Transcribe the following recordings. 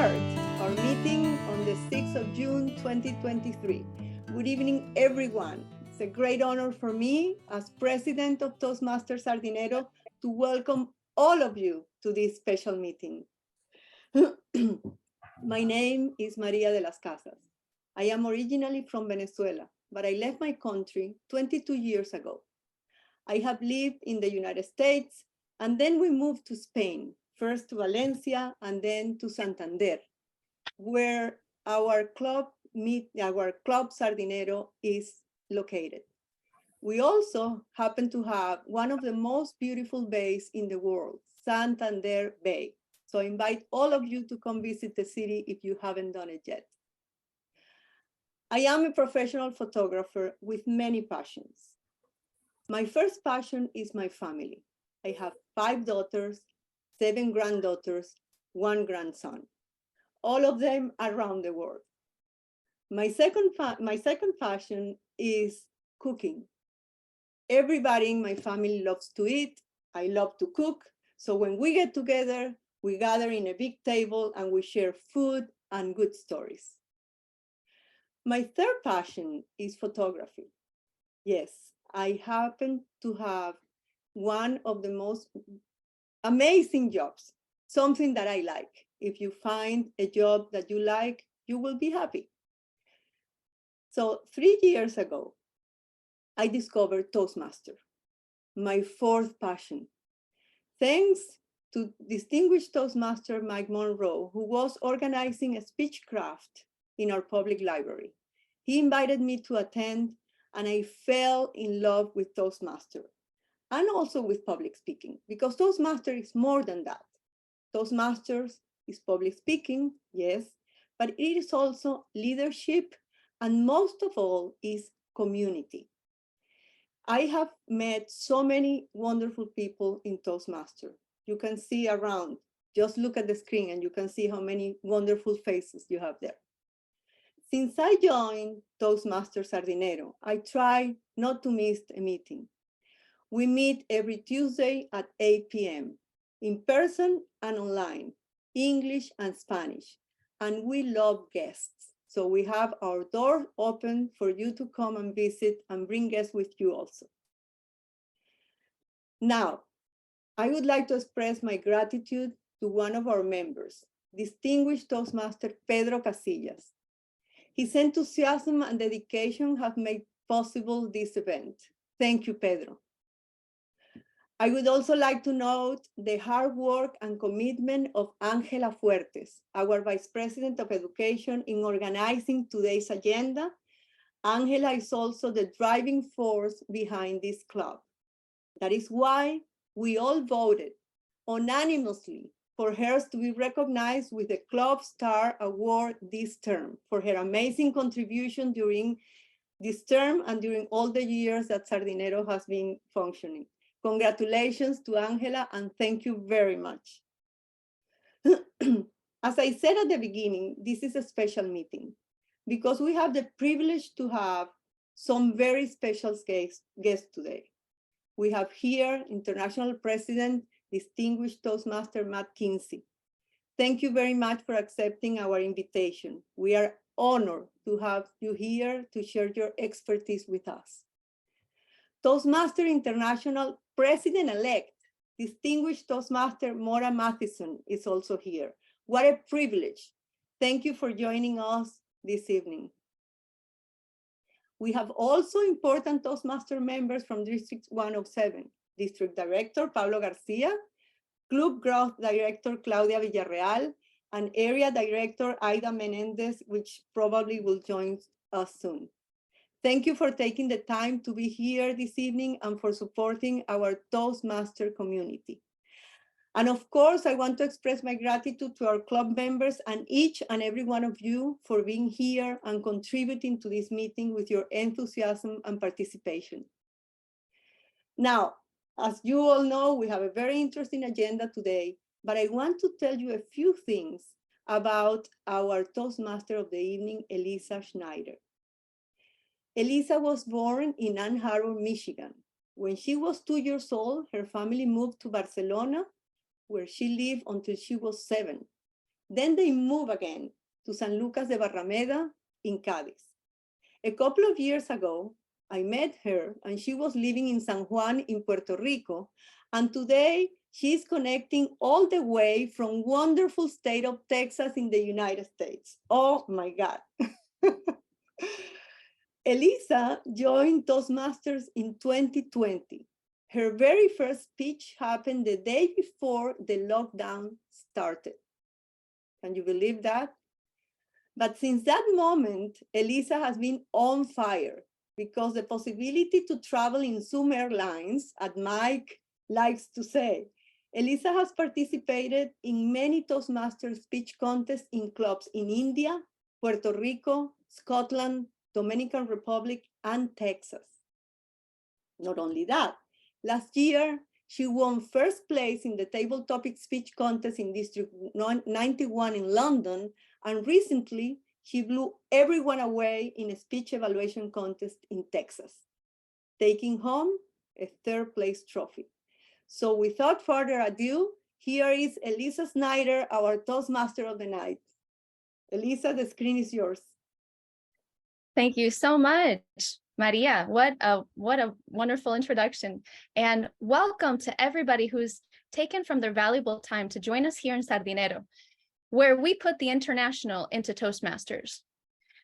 start our meeting on the 6th of June, 2023. Good evening, everyone. It's a great honor for me as president of Toastmasters Sardinero to welcome all of you to this special meeting. My name is Maria de las Casas. I am originally from Venezuela, but I left my country 22 years ago. I have lived in the United States, and then we moved to Spain, first to Valencia and then to Santander, where our club Sardinero is located. We also happen to have one of the most beautiful bays in the world, Santander Bay. So I invite all of you to come visit the city if you haven't done it yet. I am a professional photographer with many passions. My first passion is my family. I have 5 daughters, 7 granddaughters, 1 grandson, all of them around the world. My second passion is cooking. Everybody in my family loves to eat. I love to cook. So when we get together, we gather in a big table and we share food and good stories. My third passion is photography. Yes, I happen to have one of the most amazing jobs, something that I like. If you find a job that you like, you will be happy. So 3 years ago, I discovered Toastmaster, my 4th passion. Thanks to distinguished Toastmaster Mike Monroe, who was organizing a speechcraft in our public library. He invited me to attend, and I fell in love with Toastmaster and also with public speaking, because Toastmaster is more than that. Toastmasters is public speaking, yes, but it is also leadership, and most of all is community. I have met so many wonderful people in Toastmaster. You can see around, just look at the screen and you can see how many wonderful faces you have there. Since I joined Toastmasters Sardinero, I try not to miss a meeting. We meet every Tuesday at 8 p.m. in person and online, English and Spanish, and we love guests. So we have our door open for you to come and visit and bring guests with you also. Now, I would like to express my gratitude to one of our members, distinguished Toastmaster Pedro Casillas. His enthusiasm and dedication have made possible this event. Thank you, Pedro. I would also like to note the hard work and commitment of Ángela Fuertes, our Vice President of Education, in organizing today's agenda. Ángela is also the driving force behind this club. That is why we all voted unanimously for her to be recognized with the Club Star Award this term for her amazing contribution during this term and during all the years that Sardinero has been functioning. Congratulations to Ángela, and thank you very much. As I said at the beginning, this is a special meeting because we have the privilege to have some very special guests today. We have here International President, distinguished Toastmaster Matt Kensey. Thank you very much for accepting our invitation. We are honored to have you here to share your expertise with us. Toastmaster International President-elect, distinguished Toastmaster Maura Matheson is also here. What a privilege. Thank you for joining us this evening. We have also important Toastmaster members from District 107, District Director Pablo Garcia, Club Growth Director Claudia Villarreal, and Area Director Aida Menendez, which probably will join us soon. Thank you for taking the time to be here this evening and for supporting our Toastmaster community. And of course, I want to express my gratitude to our club members and each and every one of you for being here and contributing to this meeting with your enthusiasm and participation. Now, as you all know, we have a very interesting agenda today, but I want to tell you a few things about our Toastmaster of the evening, Elisa Schneider. Elisa was born in Ann Arbor, Michigan. When she was 2 years old, her family moved to Barcelona, where she lived until she was 7. Then they moved again to San Lucas de Barrameda in Cádiz. A couple of years ago, I met her and she was living in San Juan in Puerto Rico. And today she's connecting all the way from wonderful state of Texas in the United States. Oh my God. Elisa joined Toastmasters in 2020. Her very first speech happened the day before the lockdown started. Can you believe that? But since that moment, Elisa has been on fire because the possibility to travel in Zoom Airlines, as Mike likes to say, Elisa has participated in many Toastmasters speech contests in clubs in India, Puerto Rico, Scotland, Dominican Republic, and Texas. Not only that, last year, she won first place in the table topic speech contest in District 91 in London, and recently she blew everyone away in a speech evaluation contest in Texas, taking home a third place trophy. So without further ado, here is Elisa Snyder, our Toastmaster of the night. Elisa, the screen is yours. Thank you so much, Maria. What a wonderful introduction. And welcome to everybody who's taken from their valuable time to join us here in Sardinero, where we put the international into Toastmasters.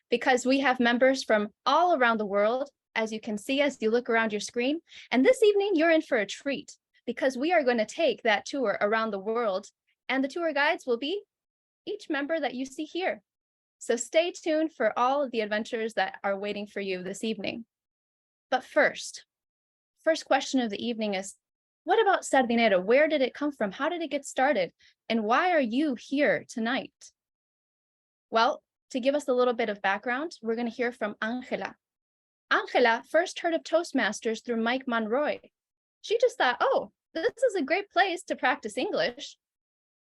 Because we have members from all around the world, as you can see as you look around your screen. And this evening, you're in for a treat, because we are going to take that tour around the world, and the tour guides will be each member that you see here. So stay tuned for all of the adventures that are waiting for you this evening. But first question of the evening is, what about Sardinero? Where did it come from? How did it get started? And why are you here tonight? Well, to give us a little bit of background, we're going to hear from Angela. Angela first heard of Toastmasters through Mike Monroy. She just thought, oh, this is a great place to practice English.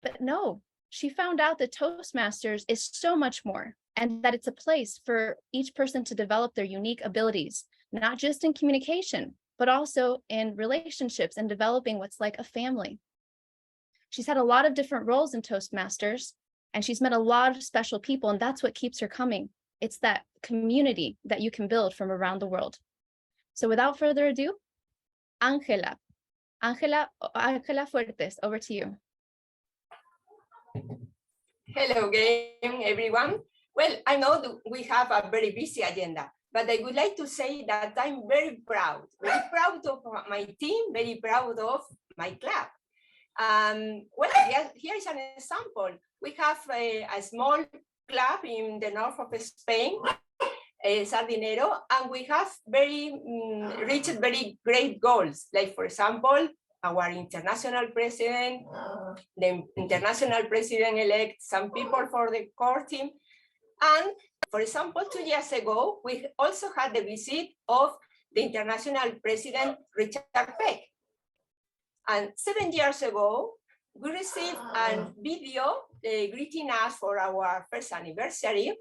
But no, she found out that Toastmasters is so much more, and that it's a place for each person to develop their unique abilities, not just in communication, but also in relationships and developing what's like a family. She's had a lot of different roles in Toastmasters, and she's met a lot of special people, and that's what keeps her coming. It's that community that you can build from around the world. So without further ado, Angela Fuertes, over to you. Hello again, everyone. Well, I know we have a very busy agenda, but I would like to say that I'm very proud of my team, very proud of my club. Well, here is an example. We have a small club in the north of Spain, Sardinero, and we have reached very great goals. Like, for example, our international president, the international president-elect, some people for the core team. And for example, 2 years ago, we also had the visit of the international president, Richard Peck. And 7 years ago, we received a video greeting us for our first anniversary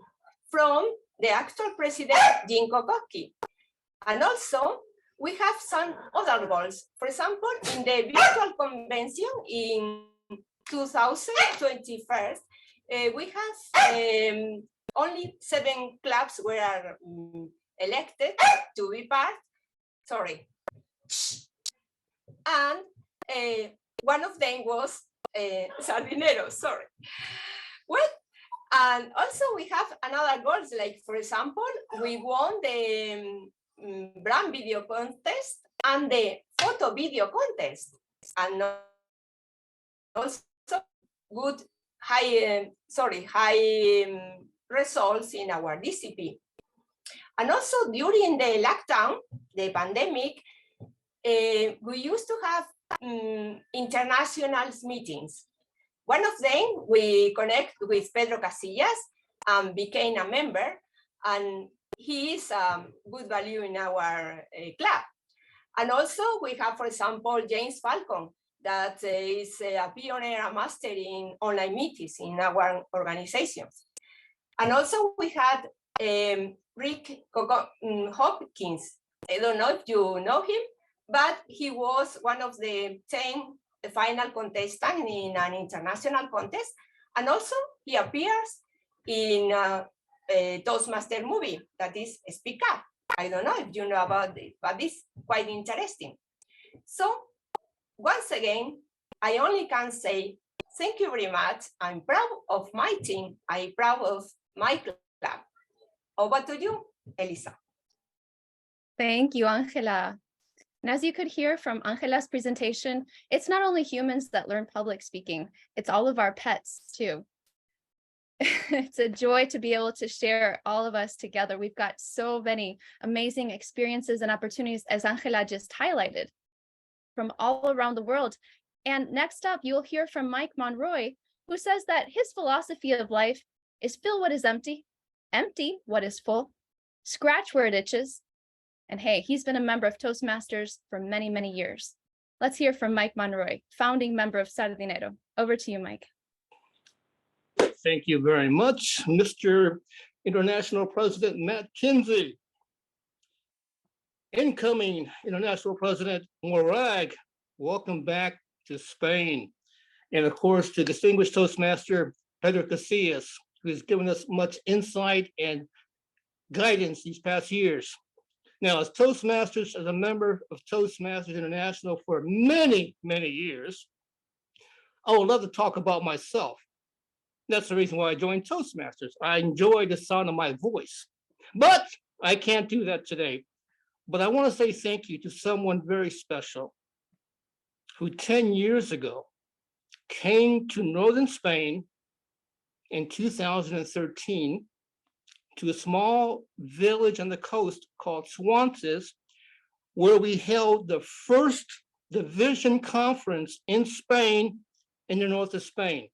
from the actual president, Jim Kokoski. And also, we have some other goals. For example, in the virtual convention in 2021, we have only 7 clubs were elected to be part. Sorry. And one of them was Sardinero, sorry. Well, and also we have another goals, like, for example, we won the brand video contest and the photo video contest, and also good high results in our DCP. And also during the lockdown, the pandemic, we used to have international meetings. One of them, we connect with Pedro Casillas and became a member, and he is good value in our club. And also we have, for example, James Falcon, that is a pioneer and master in online meetings in our organizations. And also we had Rick Hopkins. I don't know if you know him, but he was one of the 10 final contestants in an international contest. And also he appears in a Toastmaster movie that is Speak Up. I don't know if you know about it, but it's quite interesting. So once again, I only can say thank you very much. I'm proud of my team. I'm proud of my club. Over to you, Elisa. Thank you, Angela. And as you could hear from Angela's presentation, it's not only humans that learn public speaking, it's all of our pets too. It's a joy to be able to share all of us together. We've got so many amazing experiences and opportunities, as Angela just highlighted, from all around the world. And next up, you'll hear from Mike Monroy, who says that his philosophy of life is fill what is empty, empty what is full, scratch where it itches. And hey, he's been a member of Toastmasters for many, many years. Let's hear from Mike Monroy, founding member of Sardinero. Over to you, Mike. Thank you very much, Mr. International President Matt Kensey. Incoming International President Morag, welcome back to Spain. And of course, to distinguished Toastmaster Pedro Casillas, who has given us much insight and guidance these past years. Now, as Toastmasters, as a member of Toastmasters International for many, many years, I would love to talk about myself. That's the reason why I joined Toastmasters. I enjoy the sound of my voice, but I can't do that today. But I want to say thank you to someone very special who 10 years ago came to northern Spain in 2013 to a small village on the coast called Swanses, where we held the first division conference in Spain, in the north of Spain.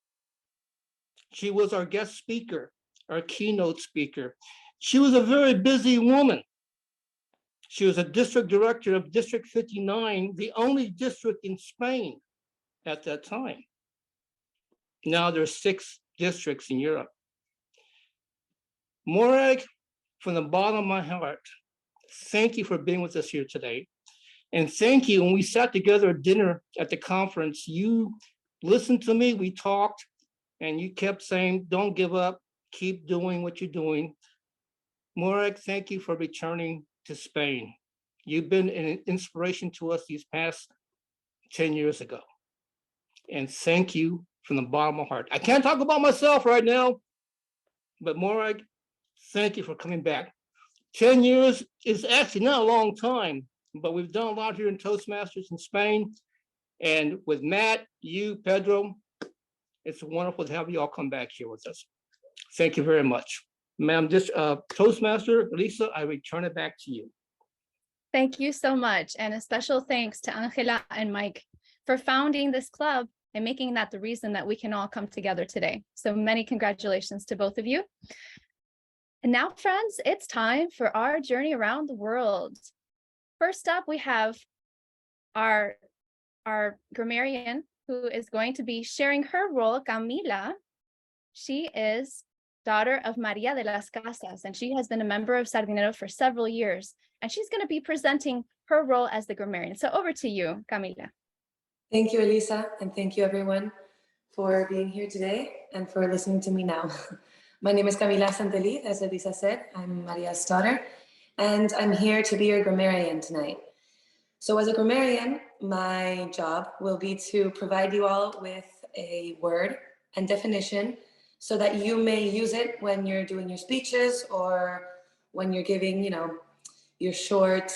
She was our guest speaker, our keynote speaker. She was a very busy woman. She was a district director of District 59, the only district in Spain at that time. Now there's 6 districts in Europe. Morag, from the bottom of my heart, thank you for being with us here today. And thank you, when we sat together at dinner at the conference, you listened to me, we talked, and you kept saying, don't give up, keep doing what you're doing. Morag, thank you for returning to Spain. You've been an inspiration to us these past 10 years ago. And thank you from the bottom of my heart. I can't talk about myself right now, but Morag, thank you for coming back. 10 years is actually not a long time, but we've done a lot here in Toastmasters in Spain. And with Matt, you, Pedro, it's wonderful to have you all come back here with us. Thank you very much. Ma'am, Toastmaster Lisa, I return it back to you. Thank you so much. And a special thanks to Angela and Mike for founding this club and making that the reason that we can all come together today. So many congratulations to both of you. And now, friends, it's time for our journey around the world. First up, we have our grammarian who is going to be sharing her role, Camila. She is daughter of Maria de las Casas, and she has been a member of Sardinero for several years. And she's going to be presenting her role as the grammarian. So over to you, Camila. Thank you, Elisa, and thank you everyone for being here today and for listening to me now. My name is Camila Santeliz, as Elisa said. I'm Maria's daughter, and I'm here to be your grammarian tonight. So as a grammarian, my job will be to provide you all with a word and definition so that you may use it when you're doing your speeches or when you're giving, your short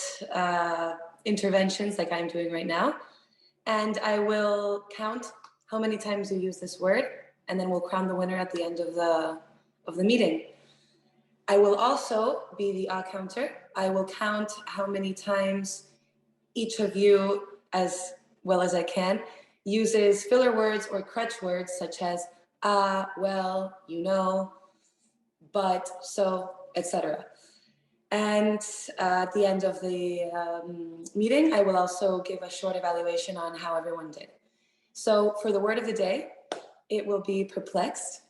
interventions like I'm doing right now. And I will count how many times you use this word, and then we'll crown the winner at the end of the meeting. I will also be the counter. I will count how many times each of you, as well as I can, uses filler words or crutch words such as well, but, so, etc. And at the end of the meeting, I will also give a short evaluation on how everyone did. So for the word of the day, it will be perplexed.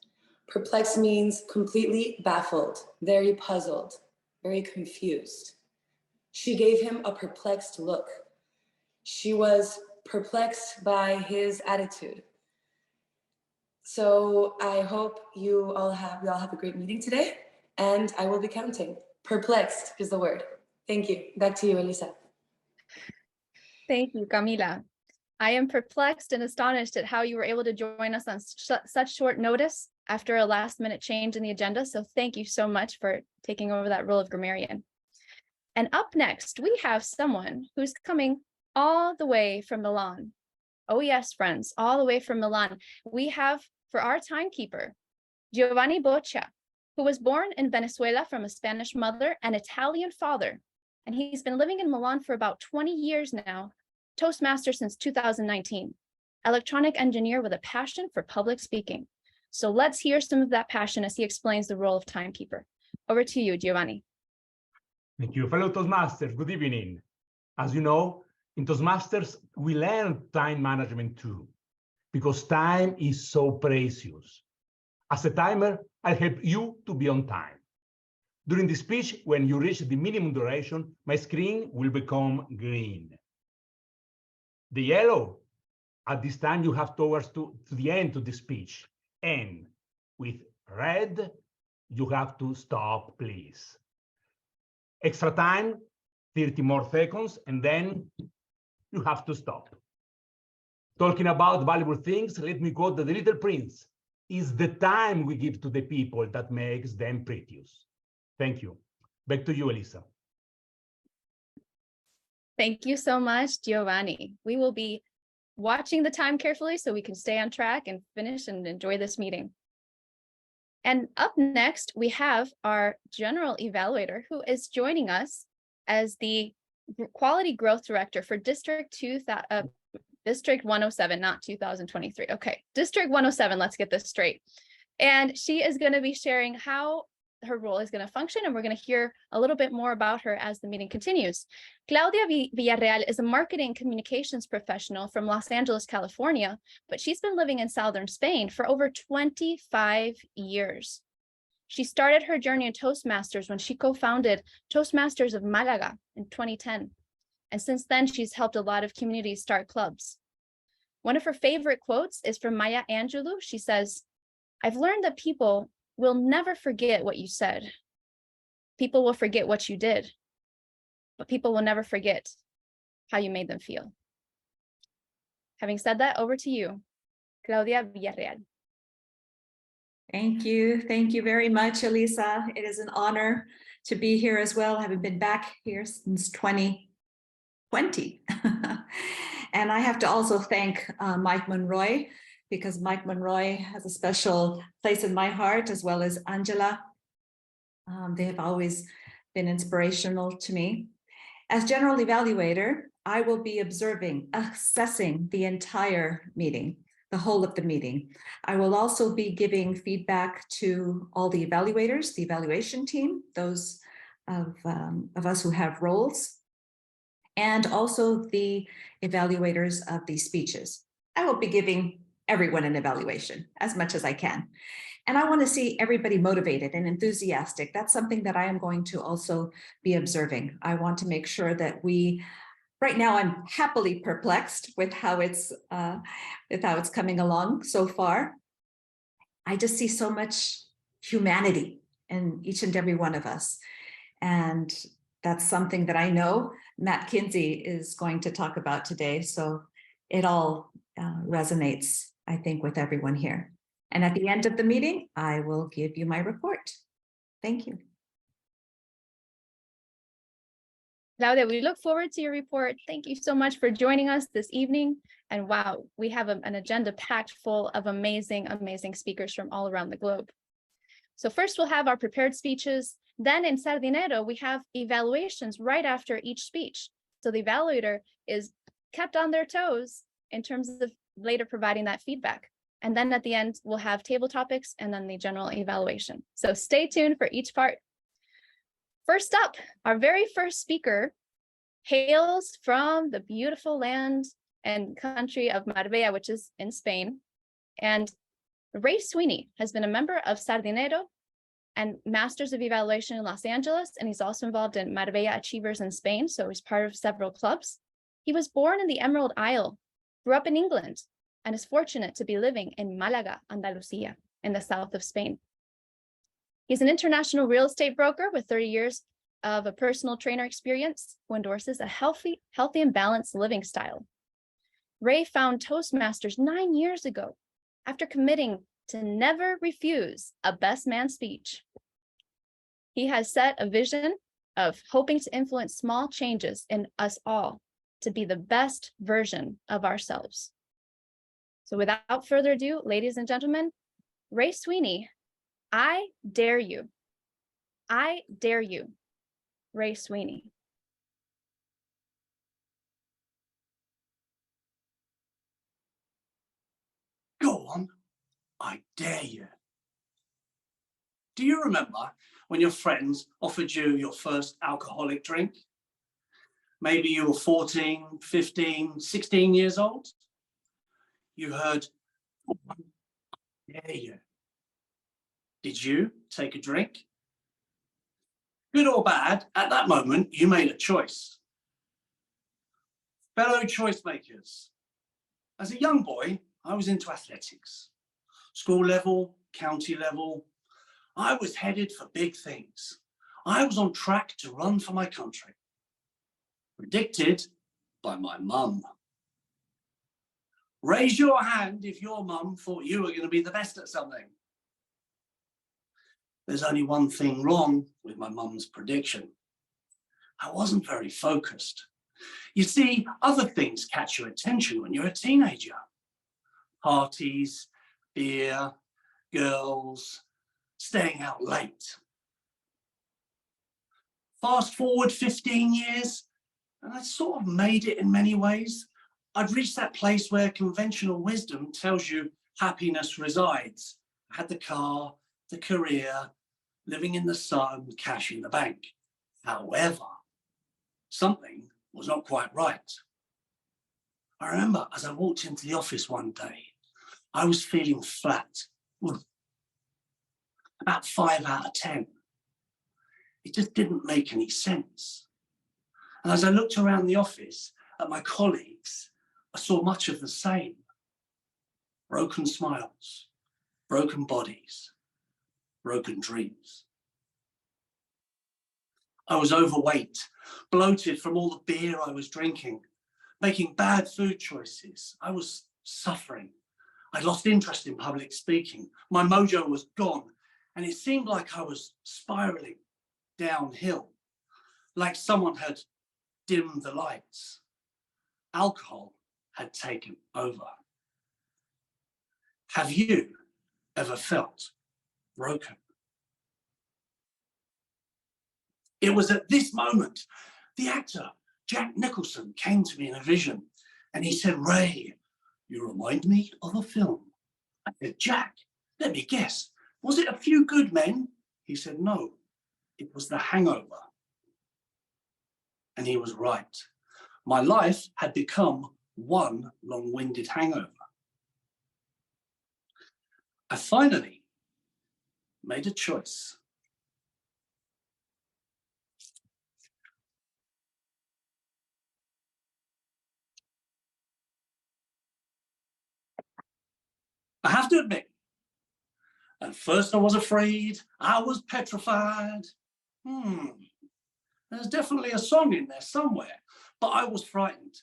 Perplexed means completely baffled, very puzzled, very confused. She gave him a perplexed look. She was perplexed by his attitude. So I hope we all have a great meeting today, and I will be counting. Perplexed is the word. Thank you. Back to you, Elisa. Thank you, Camila. I am perplexed and astonished at how you were able to join us on such short notice after a last-minute change in the agenda. So thank you so much for taking over that role of grammarian. And up next, we have someone who's coming all the way from Milan. Oh yes, friends, all the way from Milan. We have, for our timekeeper, Giovanni Boccia, who was born in Venezuela from a Spanish mother and Italian father. And he's been living in Milan for about 20 years now, Toastmaster since 2019, electronic engineer with a passion for public speaking. So let's hear some of that passion as he explains the role of timekeeper. Over to you, Giovanni. Thank you, fellow Toastmasters. Good evening. As you know, in Toastmasters, we learn time management too, because time is so precious. As a timer, I help you to be on time. During the speech, when you reach the minimum duration, my screen will become green. The yellow, at this time, you have towards to the end of the speech. And with red, you have to stop, please. Extra time, 30 more seconds, and then you have to stop. Talking about valuable things, let me quote the Little Prince. It's the time we give to the people that makes them precious. Thank you. Back to you, Elisa. Thank you so much, Giovanni. We will be watching the time carefully so we can stay on track and finish and enjoy this meeting. And up next, we have our general evaluator who is joining us as the Quality Growth Director for District 107, not 2023. Okay, District 107, let's get this straight. And she is going to be sharing how her role is going to function, and we're going to hear a little bit more about her as the meeting continues. Claudia Villarreal is a marketing communications professional from Los Angeles, California, but she's been living in southern Spain for over 25 years. She started her journey in Toastmasters when she co-founded Toastmasters of Malaga in 2010. And since then, she's helped a lot of communities start clubs. One of her favorite quotes is from Maya Angelou. She says, "I've learned that people will never forget what you said. People will forget what you did, but people will never forget how you made them feel." Having said that, over to you, Claudia Villarreal. Thank you. Thank you very much, Elisa. It is an honor to be here as well. I haven't been back here since 2020. And I have to also thank Mike Monroy, because Mike Monroy has a special place in my heart, as well as Angela. They have always been inspirational to me. As general evaluator, I will be observing, assessing the entire meeting, the whole of the meeting. I will also be giving feedback to all the evaluators, the evaluation team, those of us who have roles, and also the evaluators of the speeches. I will be giving everyone an evaluation as much as I can. And I want to see everybody motivated and enthusiastic. That's something that I am going to also be observing. I want to make sure that right now I'm happily perplexed with how it's coming along so far. I just see so much humanity in each and every one of us. And that's something that I know Matt Kensey is going to talk about today. So it all resonates, I think, with everyone here. And at the end of the meeting, I will give you my report. Thank you. Claudia, we look forward to your report. Thank you so much for joining us this evening. And wow, we have an agenda packed full of amazing, amazing speakers from all around the globe. So first we'll have our prepared speeches. Then in Sardinero, we have evaluations right after each speech. So the evaluator is kept on their toes in terms of later providing that feedback. And then at the end, we'll have table topics and then the general evaluation. So stay tuned for each part. First up, our very first speaker hails from the beautiful land and country of Marbella, which is in Spain. And Ray Sweeney has been a member of Sardinero and Masters of Evaluation in Los Angeles, and he's also involved in Marbella Achievers in Spain, so he's part of several clubs. He was born in the Emerald Isle, grew up in England, and is fortunate to be living in Malaga, Andalusia, in the south of Spain. He's an international real estate broker with 30 years of a personal trainer experience who endorses a healthy and balanced living style. Ray found Toastmasters 9 years ago after committing to never refuse a best man speech. He has set a vision of hoping to influence small changes in us all to be the best version of ourselves. So without further ado, ladies and gentlemen, Ray Sweeney, I dare you. I dare you, Ray Sweeney. Go on, I dare you. Do you remember when your friends offered you your first alcoholic drink? Maybe you were 14, 15, 16 years old. You heard, "Oh, I dare you." Did you take a drink? Good or bad, at that moment, you made a choice. Fellow choice makers, as a young boy, I was into athletics. School level, county level. I was headed for big things. I was on track to run for my country. Predicted by my mum. Raise your hand if your mum thought you were going to be the best at something. There's only one thing wrong with my mum's prediction. I wasn't very focused. You see, other things catch your attention when you're a teenager. Parties, beer, girls, staying out late. Fast forward 15 years, and I sort of made it in many ways. I'd reached that place where conventional wisdom tells you happiness resides. I had the car, the career, living in the sun, cash in the bank. However, something was not quite right. I remember as I walked into the office one day, I was feeling flat. About 5 out of 10. It just didn't make any sense. And as I looked around the office at my colleagues, I saw much of the same. Broken smiles, broken bodies, broken dreams. I was overweight, bloated from all the beer I was drinking, making bad food choices. I was suffering. I lost interest in public speaking. My mojo was gone, and it seemed like I was spiraling downhill, like someone had dimmed the lights. Alcohol had taken over. Have you ever felt broken? It was at this moment the actor Jack Nicholson came to me in a vision, and he said, "Ray, you remind me of a film." I said, "Jack, let me guess, was it A Few Good Men?" He said, "No, it was The Hangover." And he was right. My life had become one long-winded hangover. I finally made a choice. I have to admit, at first I was afraid, I was petrified. There's definitely a song in there somewhere, but I was frightened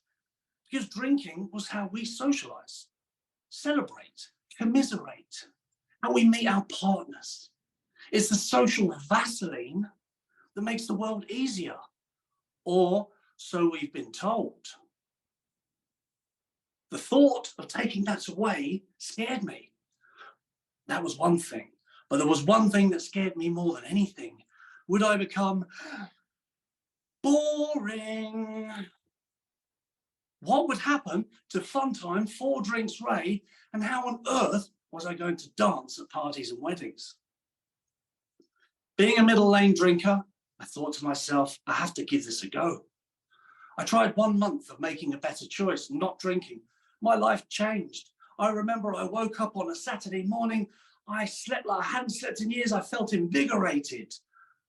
because drinking was how we socialize, celebrate, commiserate, how we meet our partners. It's the social Vaseline that makes the world easier, or so we've been told. The thought of taking that away scared me. That was one thing, but there was one thing that scared me more than anything. Would I become boring? What would happen to Funtime, 4 Drinks Ray, and how on earth was I going to dance at parties and weddings? Being a middle lane drinker, I thought to myself, I have to give this a go. I tried 1 month of making a better choice, not drinking. My life changed. I remember I woke up on a Saturday morning. I slept like I hadn't slept in years. I felt invigorated.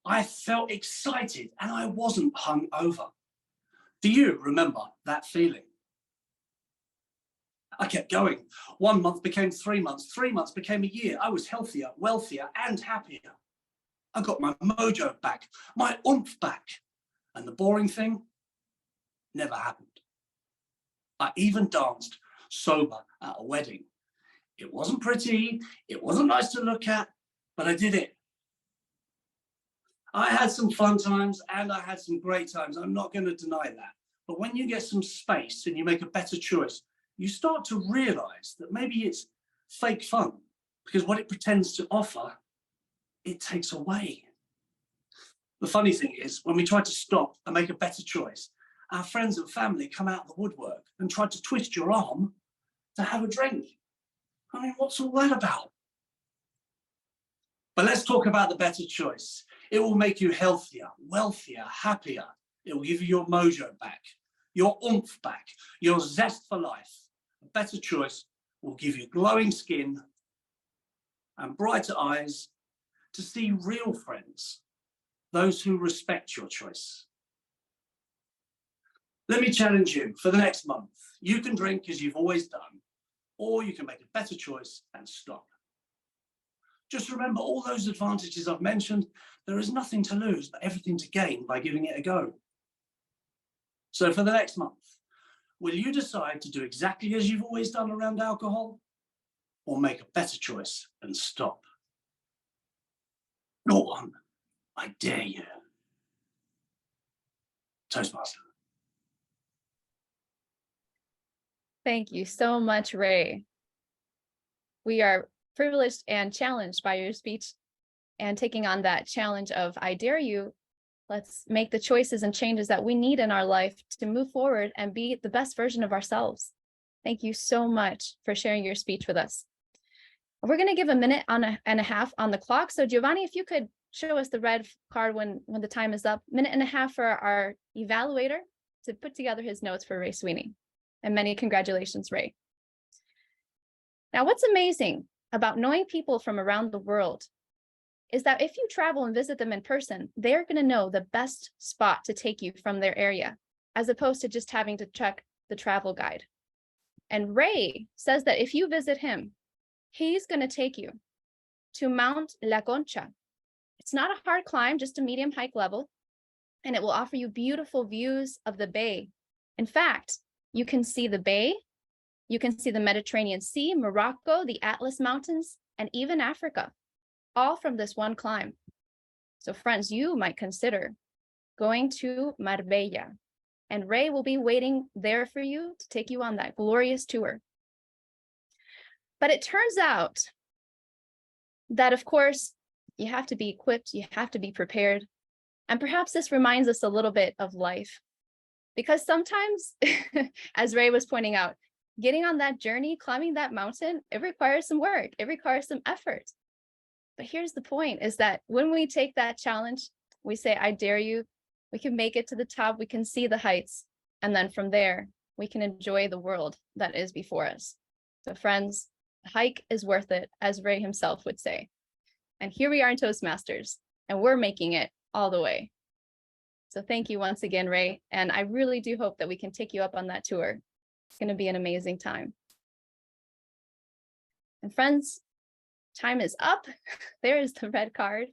I felt excited, and I wasn't hungover. Do you remember that feeling? I kept going. 1 month became 3 months. 3 months became a year. I was healthier, wealthier, and happier. I got my mojo back, my oomph back. And the boring thing never happened. I even danced sober at a wedding. It wasn't pretty, it wasn't nice to look at, but I did it. I had some fun times and I had some great times. I'm not going to deny that. But when you get some space and you make a better choice, you start to realize that maybe it's fake fun, because what it pretends to offer, it takes away. The funny thing is, when we try to stop and make a better choice, our friends and family come out of the woodwork and try to twist your arm to have a drink. I mean, what's all that about? But let's talk about the better choice. It will make you healthier, wealthier, happier. It will give you your mojo back, your oomph back, your zest for life. A better choice will give you glowing skin and brighter eyes to see real friends, those who respect your choice. Let me challenge you for the next month. You can drink as you've always done, or you can make a better choice and stop. Just remember all those advantages I've mentioned. There is nothing to lose, but everything to gain by giving it a go. So for the next month, will you decide to do exactly as you've always done around alcohol, or make a better choice and stop? Go on, I dare you. Toastmaster. Thank you so much, Ray. We are privileged and challenged by your speech and taking on that challenge of I dare you. Let's make the choices and changes that we need in our life to move forward and be the best version of ourselves. Thank you so much for sharing your speech with us. We're going to give a minute and a half on the clock. So Giovanni, if you could show us the red card when the time is up, minute and a half for our evaluator to put together his notes for Ray Sweeney. And many congratulations, Ray. Now, what's amazing about knowing people from around the world is that if you travel and visit them in person, they're going to know the best spot to take you from their area, as opposed to just having to check the travel guide. And Ray says that if you visit him, he's going to take you to Mount La Concha. It's not a hard climb, just a medium hike level, and it will offer you beautiful views of the bay. In fact, you can see the bay, you can see the Mediterranean Sea, Morocco, the Atlas Mountains, and even Africa, all from this one climb. So friends, you might consider going to Marbella, and Ray will be waiting there for you to take you on that glorious tour. But it turns out that, of course, you have to be equipped, you have to be prepared. And perhaps this reminds us a little bit of life. Because sometimes, as Ray was pointing out, getting on that journey, climbing that mountain, it requires some work, it requires some effort. But here's the point, is that when we take that challenge, we say, I dare you, we can make it to the top, we can see the heights, and then from there, we can enjoy the world that is before us. So friends, the hike is worth it, as Ray himself would say. And here we are in Toastmasters, and we're making it all the way. So thank you once again, Ray. And I really do hope that we can take you up on that tour. It's going to be an amazing time. And friends, time is up. There is the red card.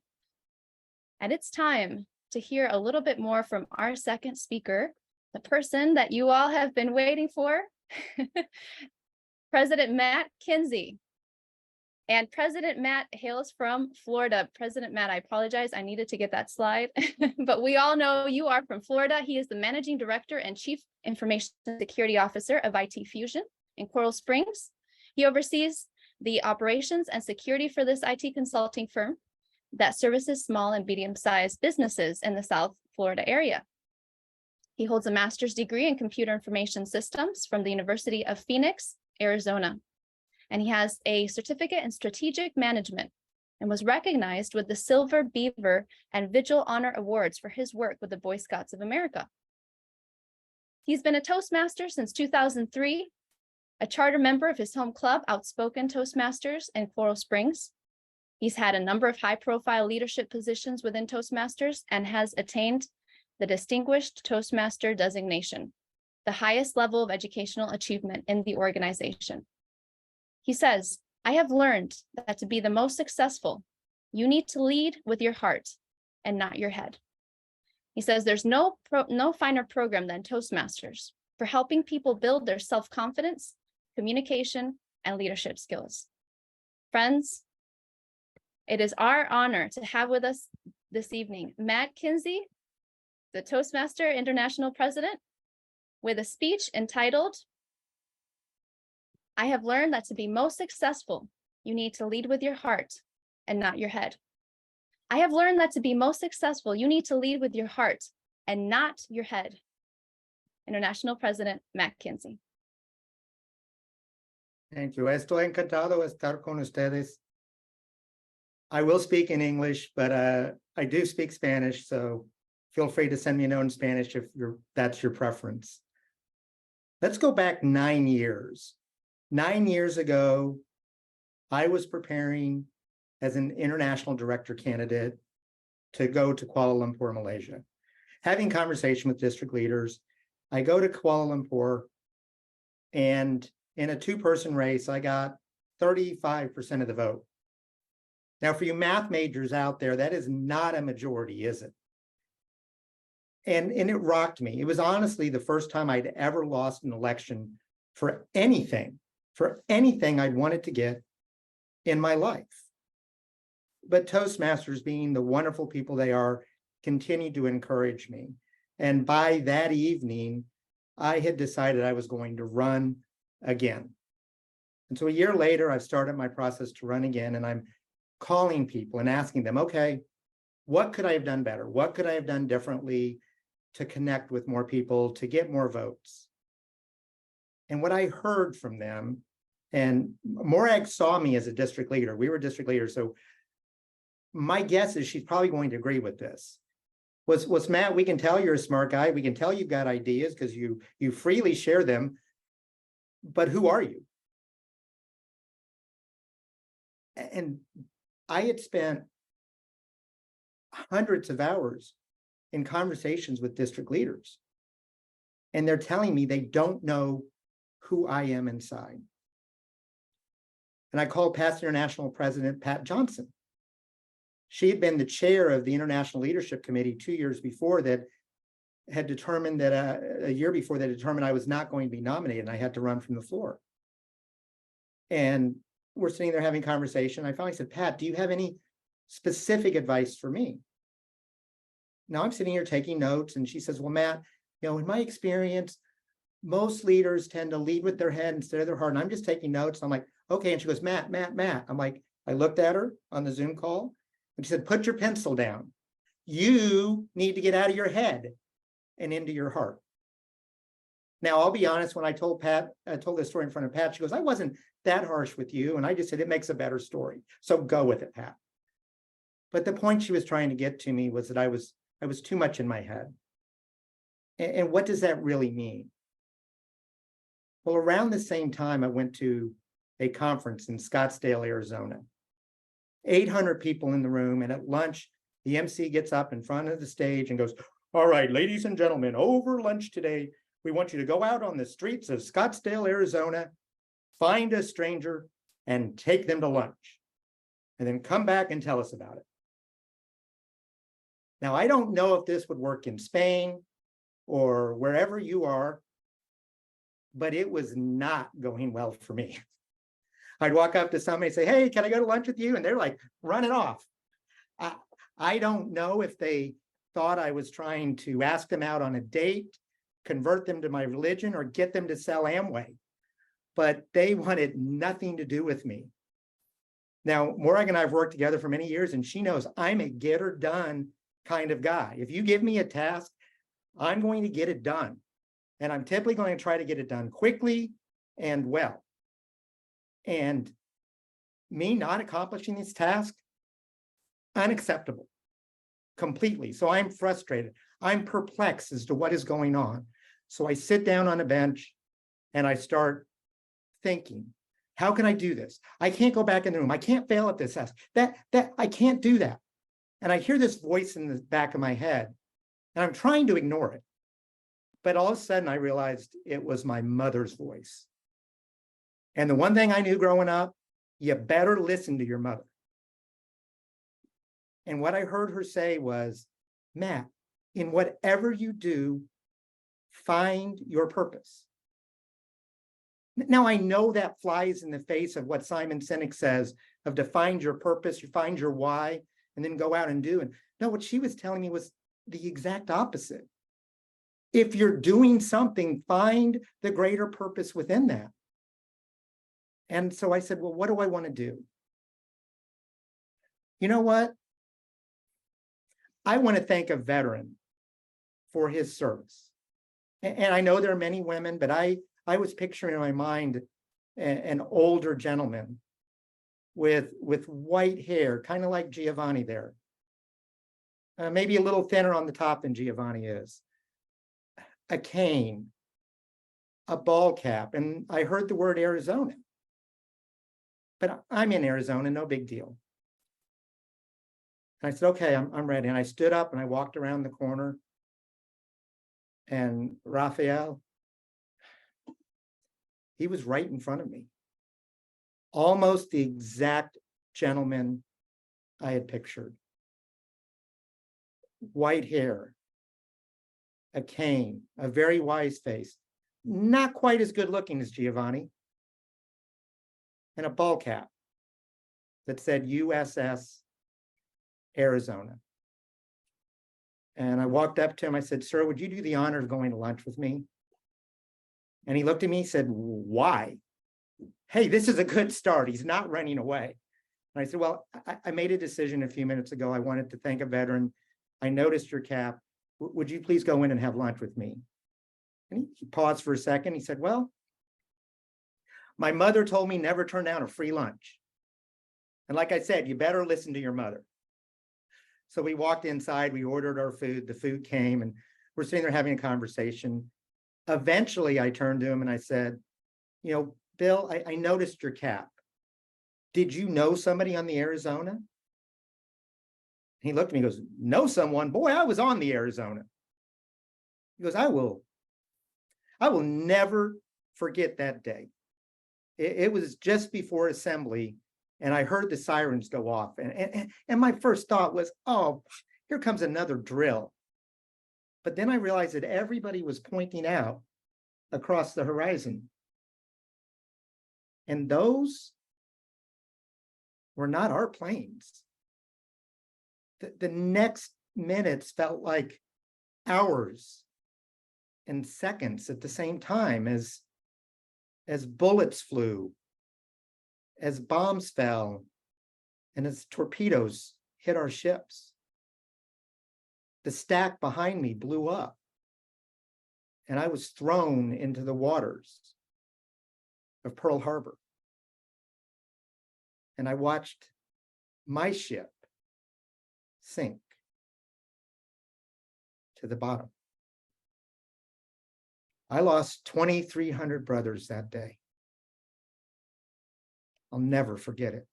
And it's time to hear a little bit more from our second speaker, the person that you all have been waiting for, President Matt Kensey. And President Matt hails from Florida. President Matt, I apologize, I needed to get that slide, but we all know you are from Florida. He is the Managing Director and Chief Information Security Officer of IT Fusion in Coral Springs. He oversees the operations and security for this IT consulting firm that services small and medium-sized businesses in the South Florida area. He holds a master's degree in computer information systems from the University of Phoenix, Arizona. And he has a certificate in strategic management and was recognized with the Silver Beaver and Vigil Honor Awards for his work with the Boy Scouts of America. He's been a Toastmaster since 2003, a charter member of his home club, Outspoken Toastmasters in Coral Springs. He's had a number of high-profile leadership positions within Toastmasters and has attained the Distinguished Toastmaster designation. the highest level of educational achievement in the organization. He says, I have learned that to be the most successful, you need to lead with your heart and not your head. He says there's no finer program than Toastmasters for helping people build their self-confidence, communication, and leadership skills. Friends, it is our honor to have with us this evening Matt Kensey, the Toastmaster International President, with a speech entitled, I have learned that to be most successful, you need to lead with your heart and not your head. I have learned that to be most successful, you need to lead with your heart and not your head. International President Matt Kensey. Thank you. Estoy encantado de estar con ustedes. I will speak in English, but I do speak Spanish, so feel free to send me a note in Spanish if that's your preference. Let's go back 9 years. 9 years ago, I was preparing as an international director candidate to go to Kuala Lumpur, Malaysia. Having conversation with district leaders, I go to Kuala Lumpur, and in a two-person race, I got 35% of the vote. Now, for you math majors out there, that is not a majority, is it? And it rocked me. It was honestly the first time I'd ever lost an election for anything I'd wanted to get in my life. But Toastmasters, being the wonderful people they are, continued to encourage me. And by that evening, I had decided I was going to run again. And so a year later, I've started my process to run again, and I'm calling people and asking them, okay, what could I have done better? What could I have done differently to connect with more people, to get more votes? And what I heard from them, and Morag saw me as a district leader. We were district leaders, so my guess is she's probably going to agree with this. Was Matt, we can tell you're a smart guy. We can tell you've got ideas because you freely share them, but who are you? And I had spent hundreds of hours in conversations with district leaders, and they're telling me they don't know who I am inside. And I called past International President Pat Johnson. She had been the chair of the International Leadership Committee 2 years before that had determined that a year before they determined I was not going to be nominated and I had to run from the floor. And we're sitting there having conversation. I finally said, Pat, do you have any specific advice for me? Now I'm sitting here taking notes, and she says, well, Matt, in my experience, most leaders tend to lead with their head instead of their heart. And I'm just taking notes. I'm like, okay. And she goes, Matt. I'm like, I looked at her on the Zoom call, and she said, put your pencil down. You need to get out of your head and into your heart. Now, I'll be honest, when I told this story in front of Pat, she goes, I wasn't that harsh with you. And I just said, it makes a better story. So go with it, Pat. But the point she was trying to get to me was that I was too much in my head. And what does that really mean? Well, around the same time, I went to a conference in Scottsdale, Arizona. 800 people in the room, and at lunch, the MC gets up in front of the stage and goes, all right, ladies and gentlemen, over lunch today, we want you to go out on the streets of Scottsdale, Arizona, find a stranger, and take them to lunch, and then come back and tell us about it. Now, I don't know if this would work in Spain or wherever you are, but it was not going well for me. I'd walk up to somebody and say, hey, can I go to lunch with you? And they're like running off. I don't know if they thought I was trying to ask them out on a date, convert them to my religion, or get them to sell Amway, but they wanted nothing to do with me. Now, Morag and I have worked together for many years, and she knows I'm a get her done kind of guy. If you give me a task, I'm going to get it done. And I'm typically going to try to get it done quickly and well. And me not accomplishing this task, unacceptable, completely. So I'm frustrated. I'm perplexed as to what is going on. So I sit down on a bench and I start thinking, how can I do this? I can't go back in the room. I can't fail at this task. I can't do that. And I hear this voice in the back of my head, and I'm trying to ignore it. But all of a sudden I realized it was my mother's voice. And the one thing I knew growing up, you better listen to your mother. And what I heard her say was, Matt, in whatever you do, find your purpose. Now I know that flies in the face of what Simon Sinek says of to find your purpose, you find your why, and then go out and do. And no, what she was telling me was the exact opposite. If you're doing something, find the greater purpose within that. And so I said, well, what do I want to do? You know what? I want to thank a veteran for his service. And I know there are many women, but I was picturing in my mind an older gentleman with white hair, kind of like Giovanni there. Maybe a little thinner on the top than Giovanni is. A cane, a ball cap, and I heard the word Arizona. But I'm in Arizona, no big deal. And I said, okay, I'm ready. And I stood up and I walked around the corner. And Raphael, he was right in front of me. Almost the exact gentleman I had pictured. White hair, a cane, a very wise face, not quite as good looking as Giovanni, and a ball cap that said USS Arizona. And I walked up to him, I said, sir, would you do the honor of going to lunch with me? And he looked at me and said, why? Hey, this is a good start. He's not running away. And I said, well, I made a decision a few minutes ago. I wanted to thank a veteran. I noticed your cap. Would you please go in and have lunch with me? And he paused for a second. He said, well, my mother told me never turn down a free lunch. And like I said, you better listen to your mother. So we walked inside, we ordered our food, the food came, and we're sitting there having a conversation. Eventually, I turned to him and I said, you know, Bill, I noticed your cap. Did you know somebody on the Arizona? He looked at me and goes, know someone? Boy, I was on the Arizona. He goes, I will never forget that day. It was just before assembly, and I heard the sirens go off. And my first thought was, oh, here comes another drill. But then I realized that everybody was pointing out across the horizon. And those were not our planes. The next minutes felt like hours and seconds at the same time as bullets flew, as bombs fell, and as torpedoes hit our ships. The stack behind me blew up, and I was thrown into the waters of Pearl Harbor. And I watched my ship sink to the bottom. I lost 2,300 brothers that day. I'll never forget it.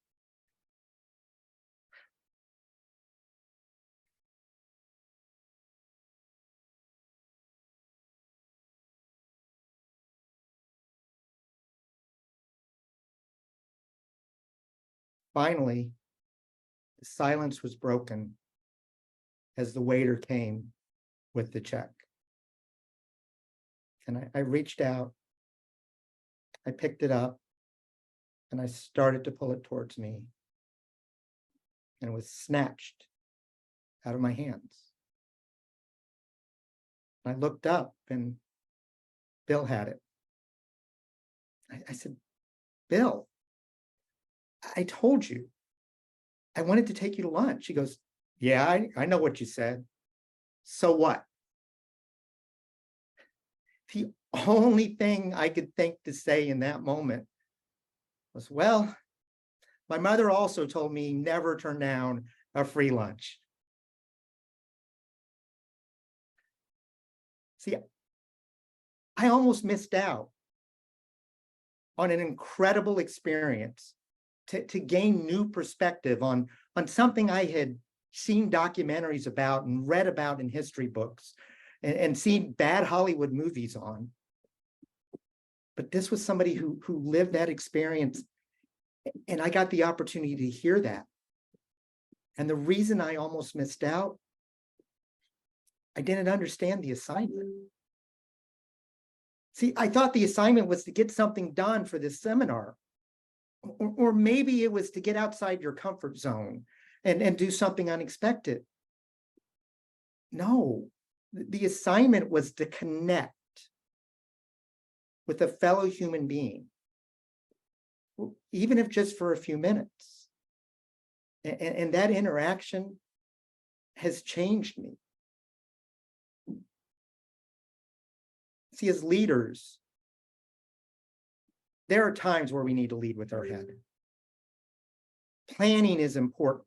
Finally, the silence was broken as the waiter came with the check. And I reached out, I picked it up, and I started to pull it towards me. And it was snatched out of my hands. I looked up and Bill had it. I said, Bill, I told you, I wanted to take you to lunch. He goes, yeah, I know what you said. So what? The only thing I could think to say in that moment was, well, my mother also told me never turn down a free lunch. See, I almost missed out on an incredible experience to gain new perspective on something I had seen documentaries about and read about in history books. and seen bad Hollywood movies on. But this was somebody who lived that experience, and I got the opportunity to hear that. And the reason I almost missed out, I didn't understand the assignment. See, I thought the assignment was to get something done for this seminar, or maybe it was to get outside your comfort zone and do something unexpected. No, the assignment was to connect with a fellow human being, even if just for a few minutes. And that interaction has changed me. See, as leaders, there are times where we need to lead with our head. Planning is important.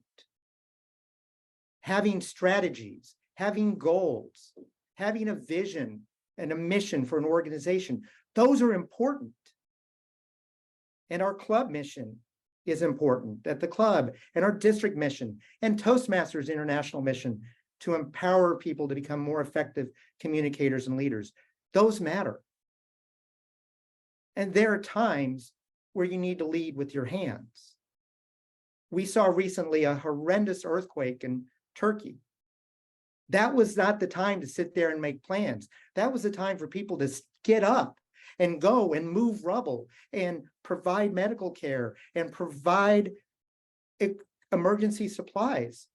Having strategies, having goals, having a vision and a mission for an organization, those are important. And our club mission is important at the club, and our district mission and Toastmasters International mission to empower people to become more effective communicators and leaders. Those matter. And there are times where you need to lead with your hands. We saw recently a horrendous earthquake in Turkey. That was not the time to sit there and make plans. That was the time for people to get up and go and move rubble and provide medical care and provide emergency supplies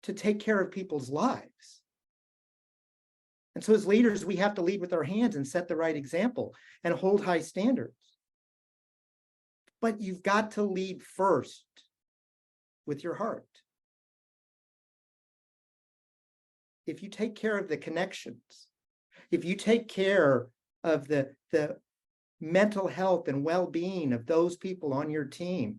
to take care of people's lives. And so as leaders, we have to lead with our hands and set the right example and hold high standards. But you've got to lead first with your heart. If you take care of the connections, if you take care of the mental health and well-being of those people on your team,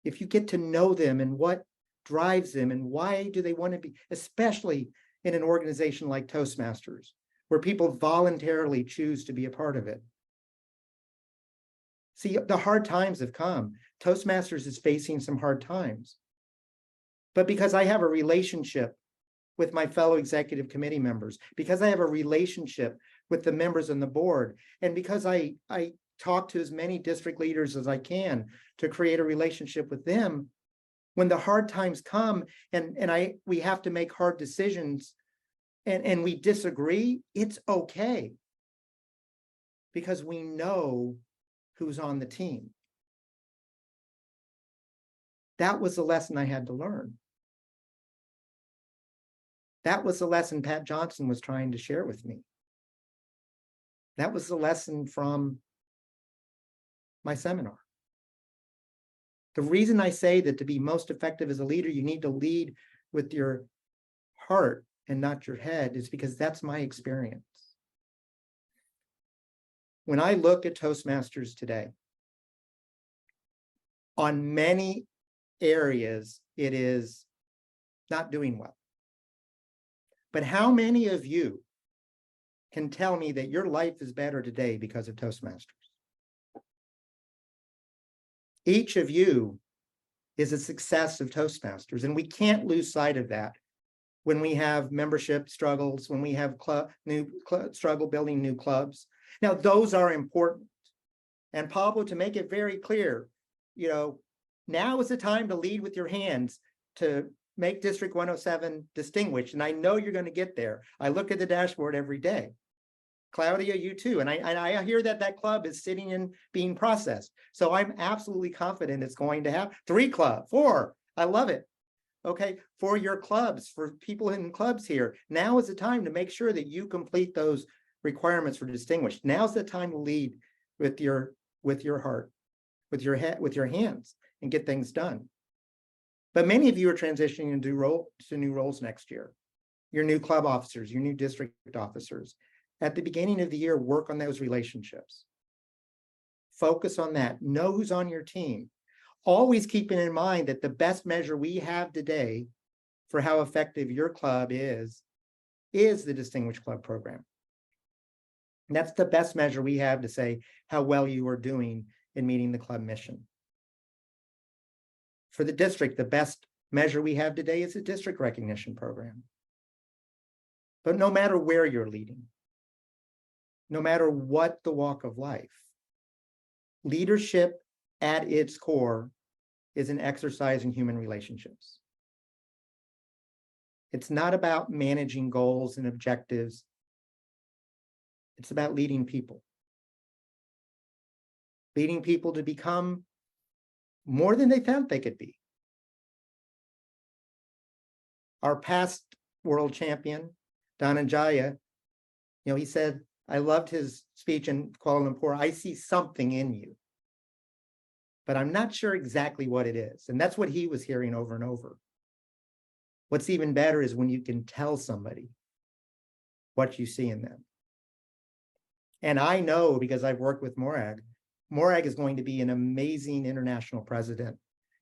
if you get to know them and what drives them and why do they want to be, especially in an organization like Toastmasters, where people voluntarily choose to be a part of it. See, the hard times have come. Toastmasters is facing some hard times. But because I have a relationship with my fellow executive committee members, because I have a relationship with the members on the board, and because I talk to as many district leaders as I can to create a relationship with them, when the hard times come and we have to make hard decisions and we disagree, it's okay. Because we know who's on the team. That was the lesson I had to learn. That was the lesson Pat Johnson was trying to share with me. That was the lesson from my seminar. The reason I say that to be most effective as a leader, you need to lead with your heart and not your head is because that's my experience. When I look at Toastmasters today, on many areas, it is not doing well. But how many of you can tell me that your life is better today because of Toastmasters? Each of you is a success of Toastmasters, and we can't lose sight of that when we have membership struggles, when we have struggle building new clubs. Now, those are important. And Pablo, to make it very clear, now is the time to lead with your hands to make District 107 distinguished. And I know you're going to get there. I look at the dashboard every day. Claudia, you too. And I hear that club is sitting and being processed. So I'm absolutely confident it's going to happen. 3 clubs, 4. I love it. Okay, for your clubs, for people in clubs here, now is the time to make sure that you complete those requirements for distinguished. Now's the time to lead with your heart, with your head, with your hands, and get things done. But many of you are transitioning to new roles next year. Your new club officers, your new district officers. At the beginning of the year, work on those relationships. Focus on that. Know who's on your team. Always keeping in mind that the best measure we have today for how effective your club is the Distinguished Club Program. And that's the best measure we have to say how well you are doing in meeting the club mission. For the district, the best measure we have today is the District Recognition Program. But no matter where you're leading, no matter what the walk of life, leadership at its core is an exercise in human relationships. It's not about managing goals and objectives. It's about leading people. Leading people to become more than they thought they could be. Our past world champion, Dhananjaya, he said, I loved his speech in Kuala Lumpur. I see something in you, but I'm not sure exactly what it is. And that's what he was hearing over and over. What's even better is when you can tell somebody what you see in them. And I know, because I've worked with Morag is going to be an amazing international president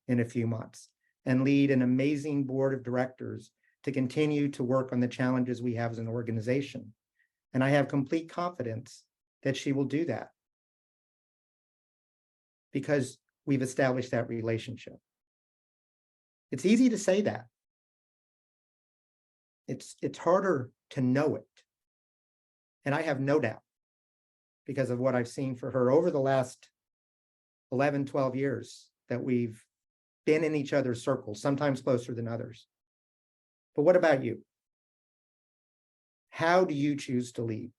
in a few months and lead an amazing board of directors to continue to work on the challenges we have as an organization. And I have complete confidence that she will do that because we've established that relationship. It's easy to say that. It's harder to know it. And I have no doubt, because of what I've seen for her over the last 11, 12 years, that we've been in each other's circles, sometimes closer than others. But what about you? How do you choose to lead?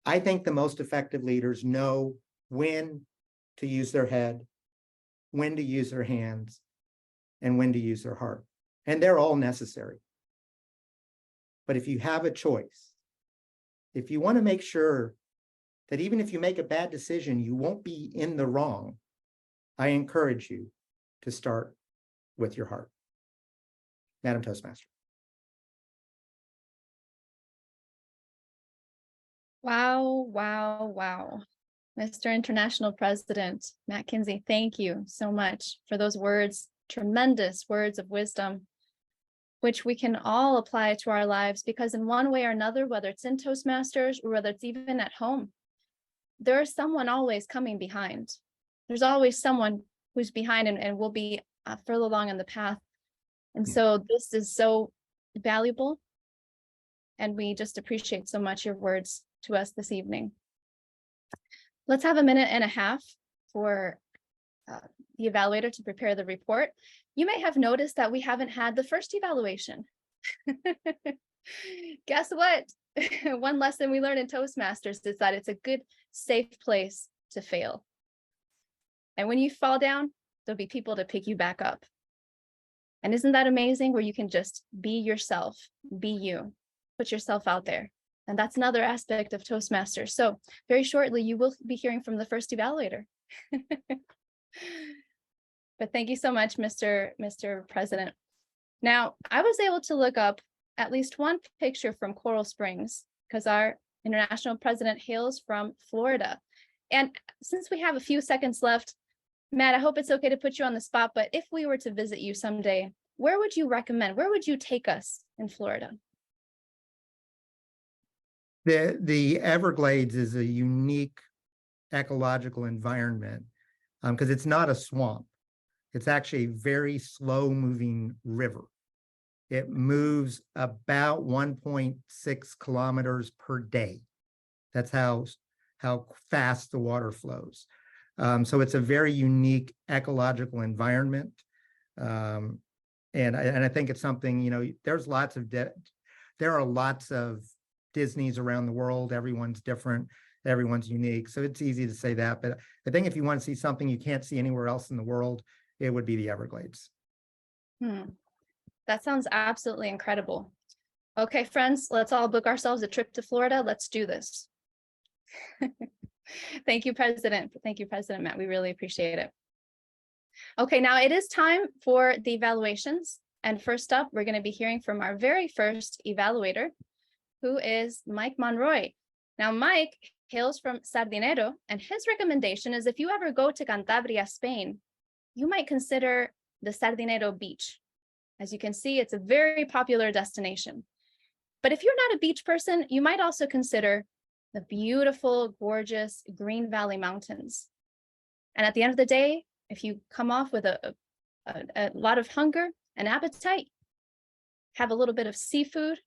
I think the most effective leaders know when to use their head, when to use their hands, and when to use their heart. And they're all necessary. But if you have a choice, if you want to make sure that even if you make a bad decision, you won't be in the wrong, I encourage you to start with your heart. Madam Toastmaster. Wow, wow, wow. Mr. International President Matt Kensey, thank you so much for those words, tremendous words of wisdom, which we can all apply to our lives, because in one way or another, whether it's in Toastmasters or whether it's even at home, there's someone always coming behind. There's always someone who's behind and will be further along in the path. And so this is so valuable. And we just appreciate so much your words to us this evening. Let's have a minute and a half for the evaluator to prepare the report. You may have noticed that we haven't had the first evaluation. Guess what? One lesson we learned in Toastmasters is that it's a good, safe place to fail. And when you fall down, there'll be people to pick you back up. And isn't that amazing, where you can just be yourself, be you, put yourself out there. And that's another aspect of Toastmasters. So very shortly, you will be hearing from the first evaluator. But thank you so much, Mr. President. Now, I was able to look up at least one picture from Coral Springs, because our international president hails from Florida. And since we have a few seconds left, Matt, I hope it's okay to put you on the spot, but if we were to visit you someday, where would you recommend? Where would you take us in Florida? The Everglades is a unique ecological environment because it's not a swamp. It's actually a very slow moving river. It moves about 1.6 kilometers per day. That's how fast the water flows. So it's a very unique ecological environment. And I think it's something, there are lots of Disneys around the world. Everyone's different, everyone's unique. So it's easy to say that. But I think if you want to see something you can't see anywhere else in the world, it would be the Everglades. That sounds absolutely incredible. Okay, friends, let's all book ourselves a trip to Florida. Let's do this. Thank you, President. Thank you, President Matt. We really appreciate it. Okay, now it is time for the evaluations. And first up, we're going to be hearing from our very first evaluator, who is Mike Monroy. Now, Mike hails from Sardinero, and his recommendation is if you ever go to Cantabria, Spain, you might consider the Sardinero beach. As you can see, it's a very popular destination. But if you're not a beach person, you might also consider the beautiful, gorgeous Green Valley Mountains. And at the end of the day, if you come off with a lot of hunger and appetite, have a little bit of seafood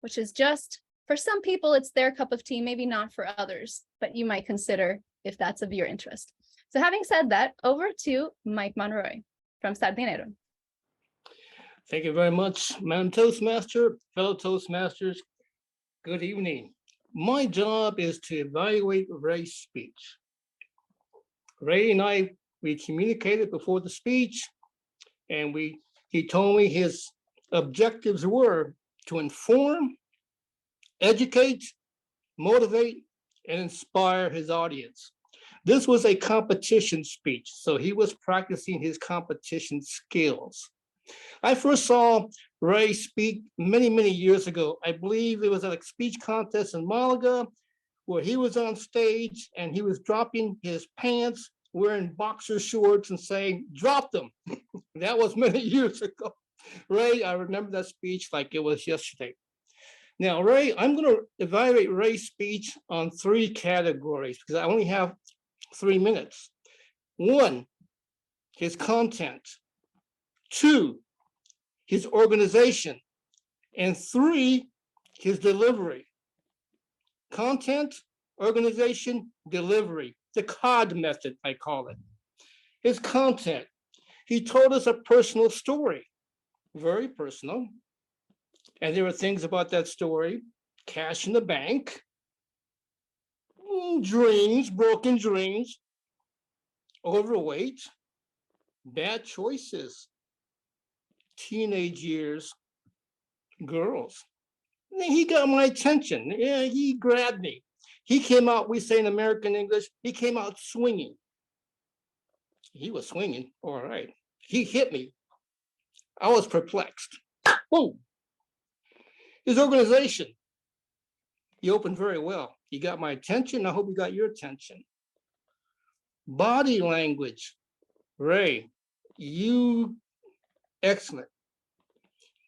which is just, for some people, it's their cup of tea, maybe not for others, but you might consider if that's of your interest. So having said that, over to Mike Monroy from Sardinero. Thank you very much, Madam Toastmaster, fellow Toastmasters. Good evening. My job is to evaluate Ray's speech. Ray and I, we communicated before the speech, and he told me his objectives were to inform, educate, motivate, and inspire his audience. This was a competition speech, so he was practicing his competition skills. I first saw Ray speak many, many years ago. I believe it was at a speech contest in Malaga where he was on stage and he was dropping his pants, wearing boxer shorts and saying, drop them. That was many years ago. Ray, I remember that speech like it was yesterday. Now, Ray, I'm going to evaluate Ray's speech on 3 categories because I only have 3 minutes. 1, his content. 2, his organization. And 3, his delivery. Content, organization, delivery. The COD method, I call it. His content. He told us a personal story, very personal. And there were things about that story, cash in the bank, dreams, broken dreams, overweight, bad choices, teenage years, girls. He got my attention. Yeah, he grabbed me. He came out, we say in American English, he came out swinging. He was swinging, all right. He hit me. I was perplexed. Boom. His organization, he opened very well. He got my attention. I hope he got your attention. Body language. Ray, you excellent.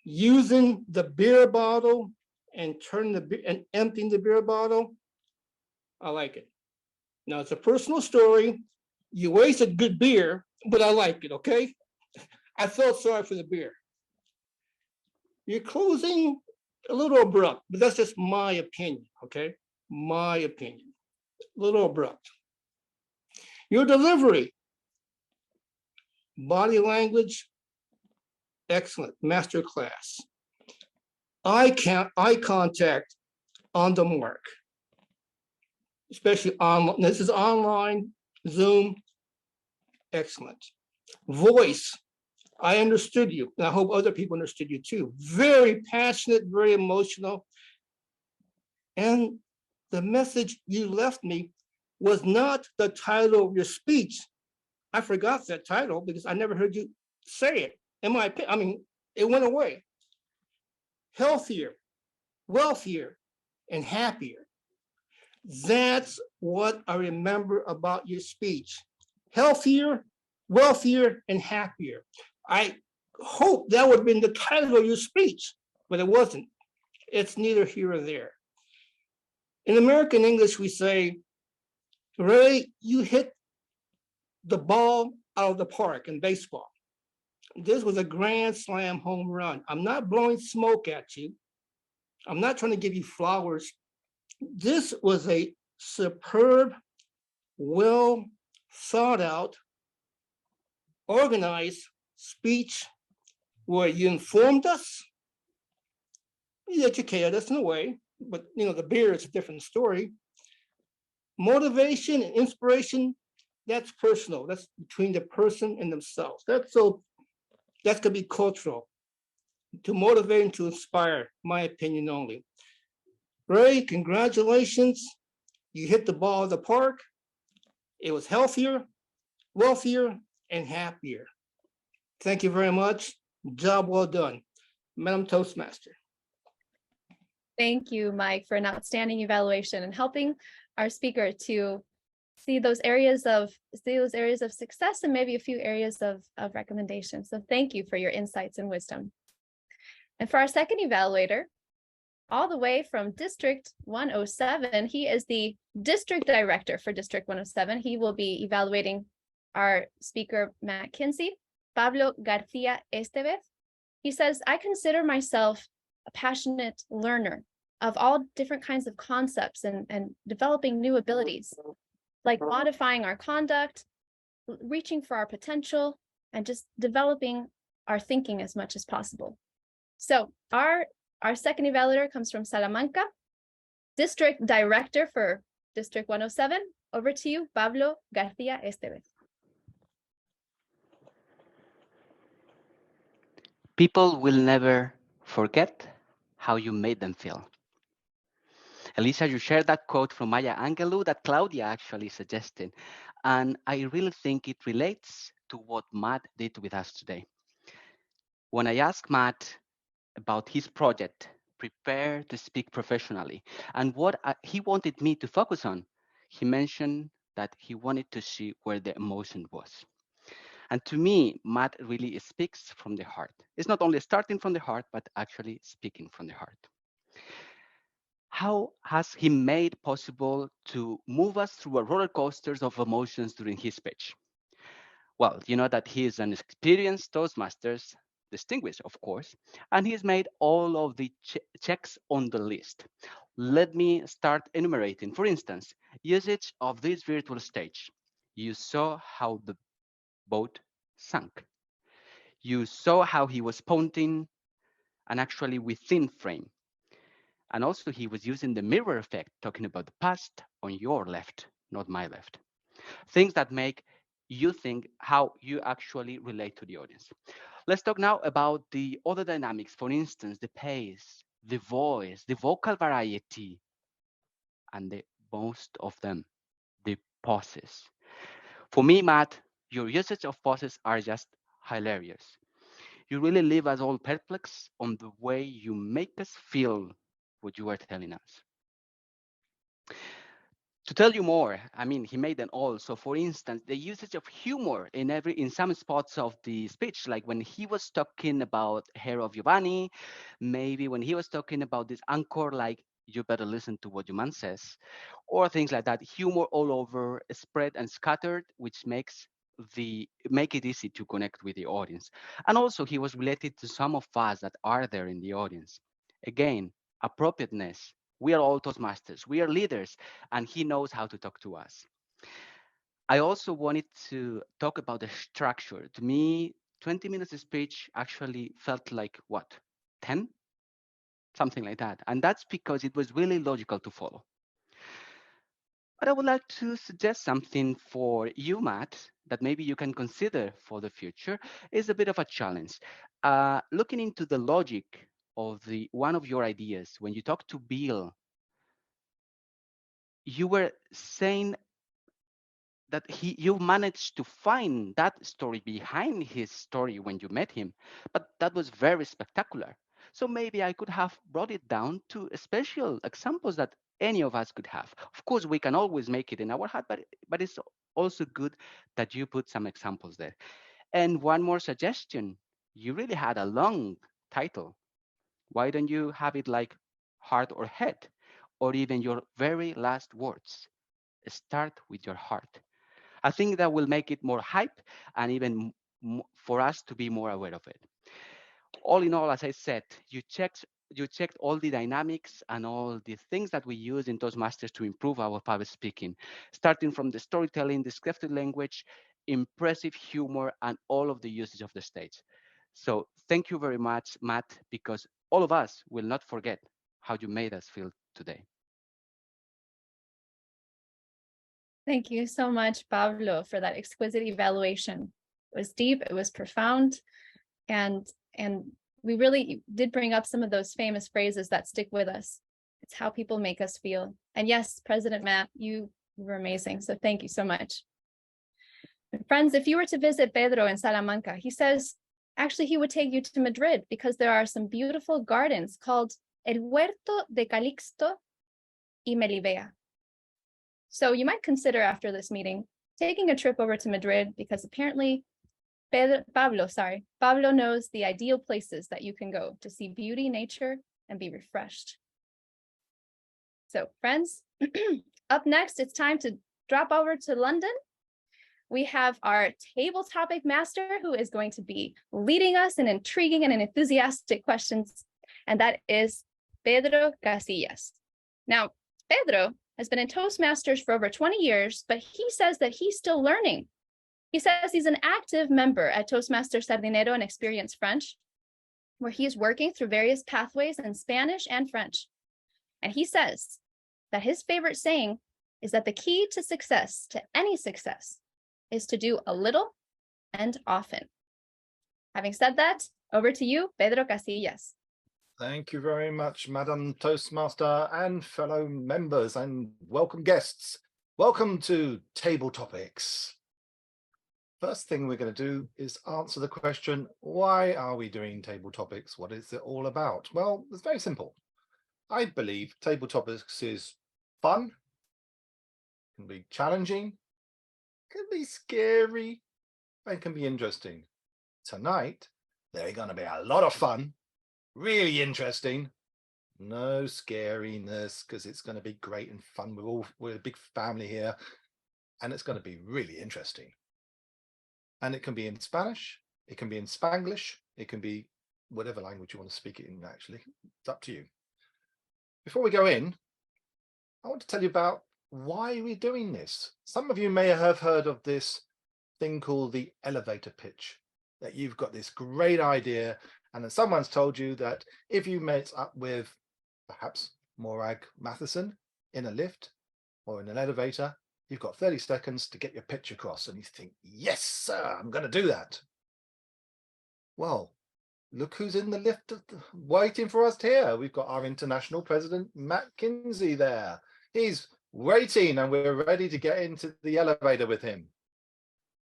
Using the beer bottle and emptying the beer bottle, I like it. Now it's a personal story. You wasted good beer, but I like it, okay? I felt sorry for the beer. Your closing, a little abrupt, but that's just my opinion, okay? My opinion, a little abrupt. Your delivery, body language, excellent, masterclass. Eye contact on the mark, especially online. This is online, Zoom, excellent. Voice, I understood you, and I hope other people understood you too. Very passionate, very emotional. And the message you left me was not the title of your speech. I forgot that title because I never heard you say it. In my opinion, I mean, it went away. Healthier, wealthier, and happier. That's what I remember about your speech. Healthier, wealthier, and happier. I hope that would have been the title of your speech, but it wasn't. It's neither here or there. In American English, we say, Ray, you hit the ball out of the park in baseball. This was a grand slam home run. I'm not blowing smoke at you. I'm not trying to give you flowers. This was a superb, well thought out, organized speech where you informed us, you educated us in a way, but you know, the beer is a different story. Motivation and inspiration, that's personal. That's between the person and themselves. That's gonna be cultural. To motivate and to inspire, my opinion only. Ray, congratulations. You hit the ball of the park. It was healthier, wealthier, and happier. Thank you very much. Job well done. Madam Toastmaster. Thank you, Mike, for an outstanding evaluation and helping our speaker to see those areas of success and maybe a few areas of recommendation. So thank you for your insights and wisdom. And for our second evaluator, all the way from District 107, he is the District Director for District 107. He will be evaluating our speaker, Matt Kensey, Pablo Garcia Estevez. He says, I consider myself a passionate learner of all different kinds of concepts and developing new abilities, like modifying our conduct, reaching for our potential, and just developing our thinking as much as possible. So our second evaluator comes from Salamanca, District Director for District 107. Over to you, Pablo García Estevez. People will never forget how you made them feel. Elisa, you shared that quote from Maya Angelou that Claudia actually suggested, and I really think it relates to what Matt did with us today. When I asked Matt about his project, Prepare to Speak Professionally, and what he wanted me to focus on, he mentioned that he wanted to see where the emotion was. And to me, Matt really speaks from the heart. It's not only starting from the heart, but actually speaking from the heart. How has he made possible to move us through a roller coasters of emotions during his speech? Well, you know that he is an experienced Toastmasters, distinguished, of course, and he's made all of the checks on the list. Let me start enumerating. For instance, usage of this virtual stage. You saw how the boat sank. You saw how he was pointing and actually within frame. And also he was using the mirror effect, talking about the past on your left, not my left. Things that make you think how you actually relate to the audience. Let's talk now about the other dynamics. For instance, the pace, the voice, the vocal variety, and the most of them, the pauses. For me, Matt, your usage of pauses are just hilarious. You really leave us all perplexed on the way you make us feel what you are telling us. To tell you more, I mean, he made them all. So for instance, the usage of humor in some spots of the speech, like when he was talking about Hair of Giovanni, maybe when he was talking about this anchor, like you better listen to what your man says, or things like that. Humor all over, spread and scattered, which make it easy to connect with the audience. And also he was related to some of us that are there in the audience. Again, appropriateness. We are all Toastmasters. We are leaders, and he knows how to talk to us. I also wanted to talk about the structure. To me, 20 minutes of speech actually felt like what, 10? Something like that. And that's because it was really logical to follow. But I would like to suggest something for you, Matt, that maybe you can consider for the future. Is a bit of a challenge. Looking into the logic of one of your ideas, when you talk to Bill, you were saying that you managed to find that story behind his story when you met him, but that was very spectacular. So maybe I could have brought it down to special examples that any of us could have. Of course, we can always make it in our head, but it's also good that you put some examples there. And one more suggestion, you really had a long title. Why don't you have it like heart or head, or even your very last words? Start with your heart. I think that will make it more hype and even for us to be more aware of it. All in all, as I said, you checked all the dynamics and all the things that we use in Toastmasters to improve our public speaking, starting from the storytelling, descriptive language, impressive humor, and all of the usage of the stage. So thank you very much, Matt, because all of us will not forget how you made us feel today. Thank you so much, Pablo, for that exquisite evaluation. It was deep, it was profound, and we really did bring up some of those famous phrases that stick with us. It's how people make us feel. And yes, President Matt, you were amazing. So thank you so much. And friends, if you were to visit Pedro in Salamanca, he says, actually, he would take you to Madrid because there are some beautiful gardens called El Huerto de Calixto y Melibea. So you might consider after this meeting taking a trip over to Madrid because apparently Pablo knows the ideal places that you can go to see beauty, nature, and be refreshed. So friends, up next, it's time to drop over to London. We have our table topic master who is going to be leading us in intriguing and enthusiastic questions. and that is Pedro Casillas. Now, Pedro has been in Toastmasters for over 20 years, but he says that he's still learning. He says he's an active member at Toastmasters Sardinero and Experience French, where he is working through various pathways in Spanish and French. And he says that his favorite saying is that the key to success, to any success, is to do a little and often. Having said that, over to you, Pedro Casillas. Thank you very much, Madam Toastmaster and fellow members and welcome guests. Welcome to Table Topics. First thing we're going to do is answer the question, why are we doing Table Topics? What is it all about? Well, it's very simple. I believe Table Topics is fun, can be challenging, can be scary, and can be interesting. Tonight, they're going to be a lot of fun, really interesting, no scariness, because it's going to be great and fun. We're a big family here, and it's going to be really interesting. And it can be in Spanish, it can be in Spanglish, it can be whatever language you want to speak it in, actually. It's up to you. Before we go in, I want to tell you about why we're doing this. Some of you may have heard of this thing called the elevator pitch, that you've got this great idea, and then someone's told you that if you met up with perhaps Morag Matheson in a lift or in an elevator, you've got 30 seconds to get your pitch across, and you think, yes, sir, I'm going to do that. Well, look who's in the lift waiting for us here. We've got our international President Matt Kensey there. He's waiting, and we're ready to get into the elevator with him.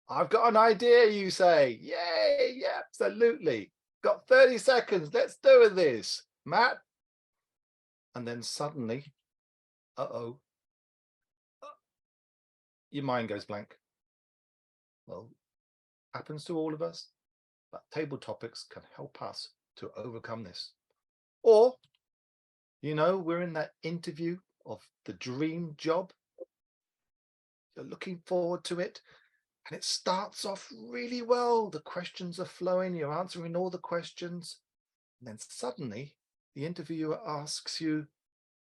I've got an idea, you say. Yay, yeah, absolutely. Got 30 seconds. Let's do this, Matt. And then suddenly, your mind goes blank. Well, happens to all of us, but Table Topics can help us to overcome this. Or, you know, we're in that interview of the dream job. You're looking forward to it, and it starts off really well. The questions are flowing, you're answering all the questions, and then suddenly the interviewer asks you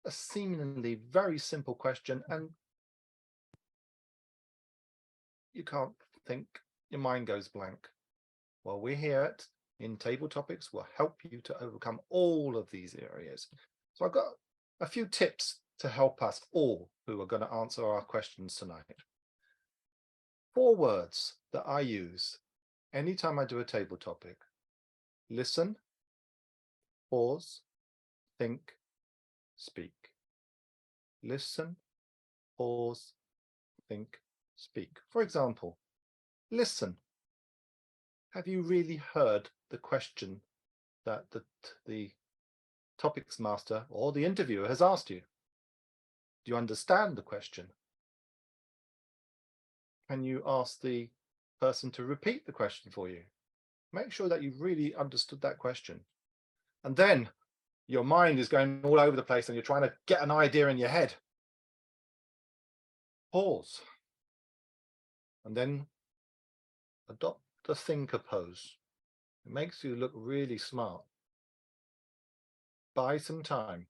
a seemingly very simple question, and you can't think, your mind goes blank. Well, we're here in Table Topics. We'll help you to overcome all of these areas. So I've got a few tips to help us all who are going to answer our questions tonight. 4 words that I use anytime I do a table topic: listen, pause, think, speak. Listen, pause, think, speak. For example, listen. Have you really heard the question that the topics master or the interviewer has asked you? Do you understand the question? Can you ask the person to repeat the question for you? Make sure that you've really understood that question. And then your mind is going all over the place and you're trying to get an idea in your head. Pause. And then adopt the thinker pose. It makes you look really smart. Buy some time.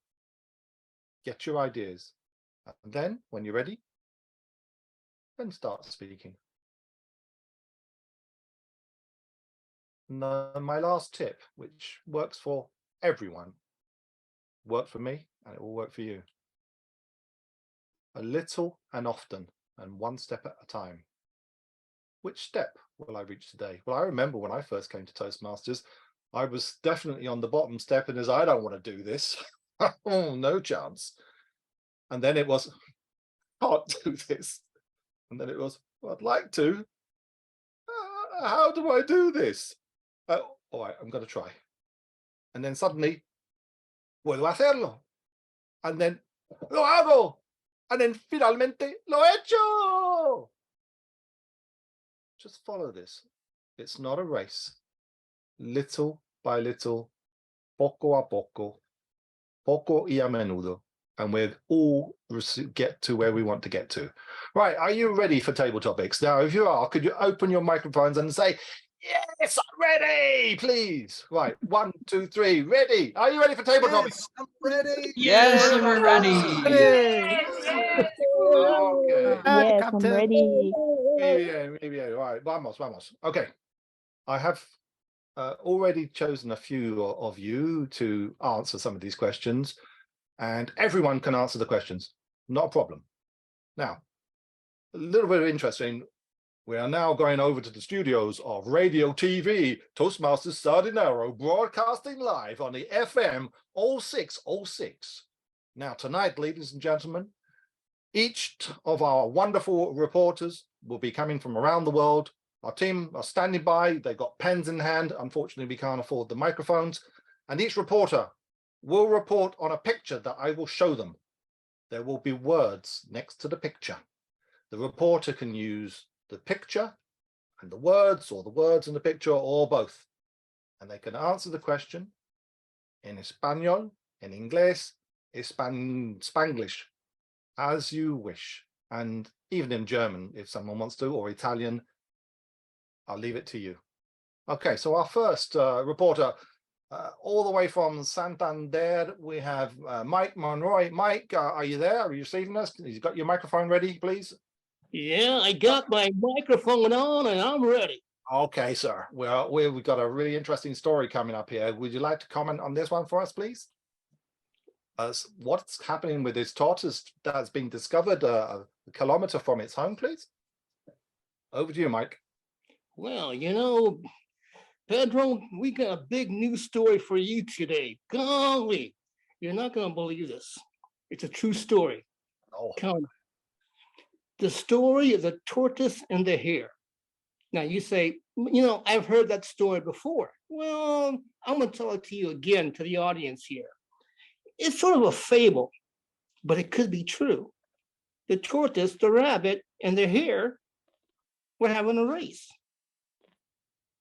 Get your ideas. And then, when you're ready, then start speaking. Now, my last tip, which works for everyone, worked for me and it will work for you. A little and often, and one step at a time. Which step will I reach today? Well, I remember when I first came to Toastmasters, I was definitely on the bottom step and as I don't want to do this. Oh, no chance. And then it was, can't do this. And then it was, well, I'd like to. How do I do this? All right, I'm going to try. And then suddenly, puedo hacerlo. And then, lo hago. And then finalmente, lo he hecho. Just follow this. It's not a race. Little by little, poco a poco, poco y a menudo. And we'll all get to where we want to get to. Right, are you ready for table topics? Now, if you are, could you open your microphones and say, Yes, I'm ready, please. Right, 1, 2, 3, ready. Are you ready for table topics? Yes, I'm ready. Yes, we're ready. Okay. Yes, I'm Captain. ready. Muy bien. Right, vamos. Okay, I have already chosen a few of you to answer some of these questions, and everyone can answer the questions, not a problem. Now, a little bit of interesting. We are now going over to the studios of Radio TV, Toastmasters Sardinero, broadcasting live on the FM 0606. Now, tonight, ladies and gentlemen, each of our wonderful reporters will be coming from around the world. Our team are standing by. They've got pens in hand. Unfortunately, we can't afford the microphones. And each reporter will report on a picture that I will show them. There will be words next to the picture. The reporter can use the picture and the words, or the words and the picture, or both. And they can answer the question in Espanol, in Inglés, Spanglish, as you wish. And even in German, if someone wants to, or Italian, I'll leave it to you. Okay, so our first reporter, all the way from Santander, we have Mike Monroy. Mike, are you there? Are you receiving us? You got your microphone ready, please? Yeah, I got my microphone on and I'm ready. Okay, sir. Well, we've got a really interesting story coming up here. Would you like to comment on this one for us, please? What's happening with this tortoise that's been discovered a kilometer from its home, please? Over to you, Mike. Well, you know, Pedro, we got a big news story for you today. Golly, you're not going to believe this. It's a true story. Oh. Come. The story of the tortoise and the hare. Now you say, you know, I've heard that story before. Well, I'm going to tell it to you again, to the audience here. It's sort of a fable, but it could be true. The tortoise, the rabbit, and the hare were having a race.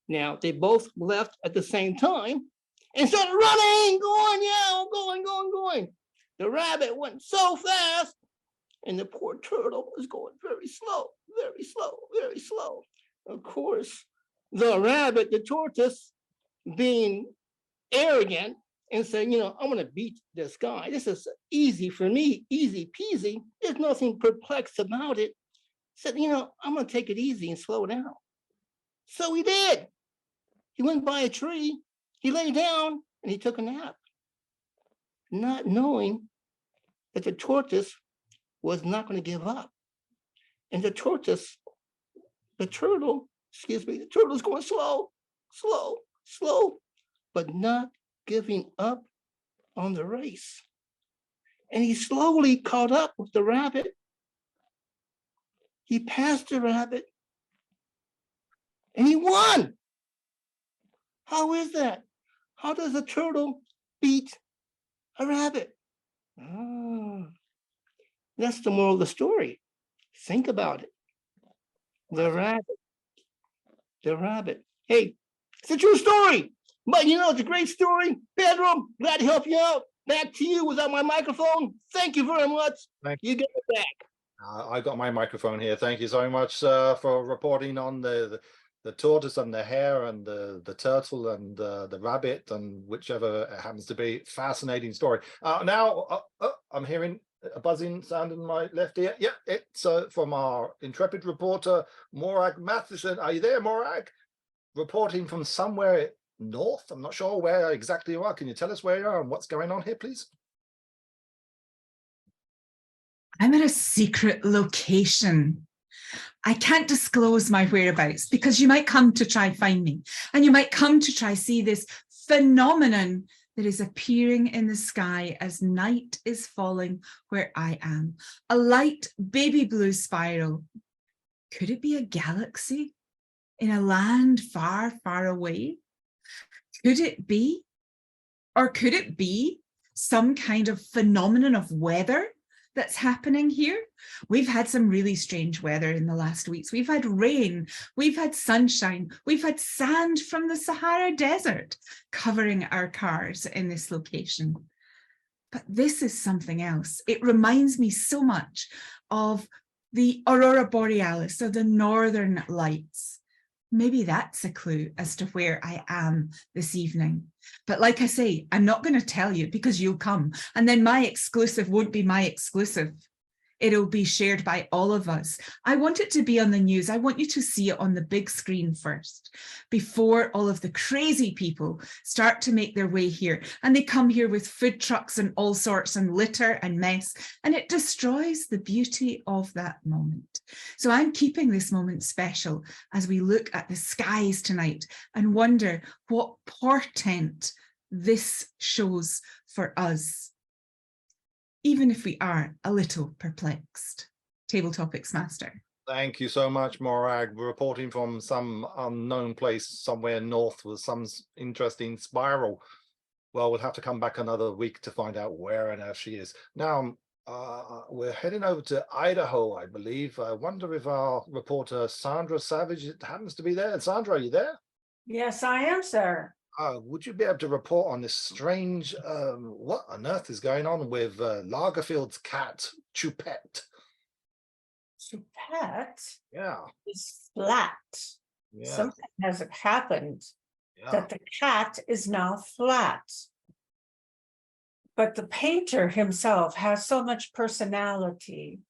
Now, they both left at the same time and started running, going. The rabbit went so fast, and the poor turtle was going very slow. Of course, the rabbit, the tortoise, being arrogant and saying, you know, I'm going to beat this guy. This is easy for me, easy peasy. There's nothing perplexed about it. Said, you know, I'm going to take it easy and slow down. So he did. He went by a tree, he lay down, and he took a nap, not knowing that the tortoise was not going to give up. And the turtle's going slow, but not giving up on the race. And he slowly caught up with the rabbit. He passed the rabbit, and he won. How is that? How does a turtle beat a rabbit? That's the moral of the story. Think about it. The rabbit. Hey, it's a true story. But you know, it's a great story. Pedro, glad to help you out. Back to you without my microphone. Thank you very much. You get it back. I got my microphone here. Thank you so much for reporting on the tortoise and the hare and the turtle and the rabbit and whichever it happens to be. Fascinating story. Now, I'm hearing a buzzing sound in my left ear. Yeah, it's from our intrepid reporter, Morag Matheson. Are you there, Morag? Reporting from somewhere north. I'm not sure where exactly you are. Can you tell us where you are and what's going on here, please? I'm at a secret location. I can't disclose my whereabouts because you might come to try find me, and you might come to try see this phenomenon that is appearing in the sky as night is falling where I am. A light baby blue spiral. Could it be a galaxy in a land far, far away? Could it be? Or could it be some kind of phenomenon of weather that's happening here? We've had some really strange weather in the last weeks. We've had rain, we've had sunshine, we've had sand from the Sahara Desert covering our cars in this location. But this is something else. It reminds me so much of the Aurora Borealis, or the Northern Lights. Maybe that's a clue as to where I am this evening. But like I say, I'm not going to tell you because you'll come, and then my exclusive won't be my exclusive. It'll be shared by all of us. I want it to be on the news. I want you to see it on the big screen first, before all of the crazy people start to make their way here. And they come here with food trucks and all sorts and litter and mess, and it destroys the beauty of that moment. So I'm keeping this moment special as we look at the skies tonight and wonder what portent this shows for us, even if we are a little perplexed. Table Topics Master. Thank you so much, Morag. We're reporting from some unknown place somewhere north with some interesting spiral. Well, we'll have to come back another week to find out where on earth she is. Now, we're heading over to Idaho, I believe. I wonder if our reporter, Sandra Savage, happens to be there. Sandra, are you there? Yes, I am, sir. Would you be able to report on this strange, what on earth is going on with Lagerfield's cat, Choupette? Choupette Yeah. is flat. Yeah. Something has happened Yeah. that the cat is now flat. But the painter himself has so much personality.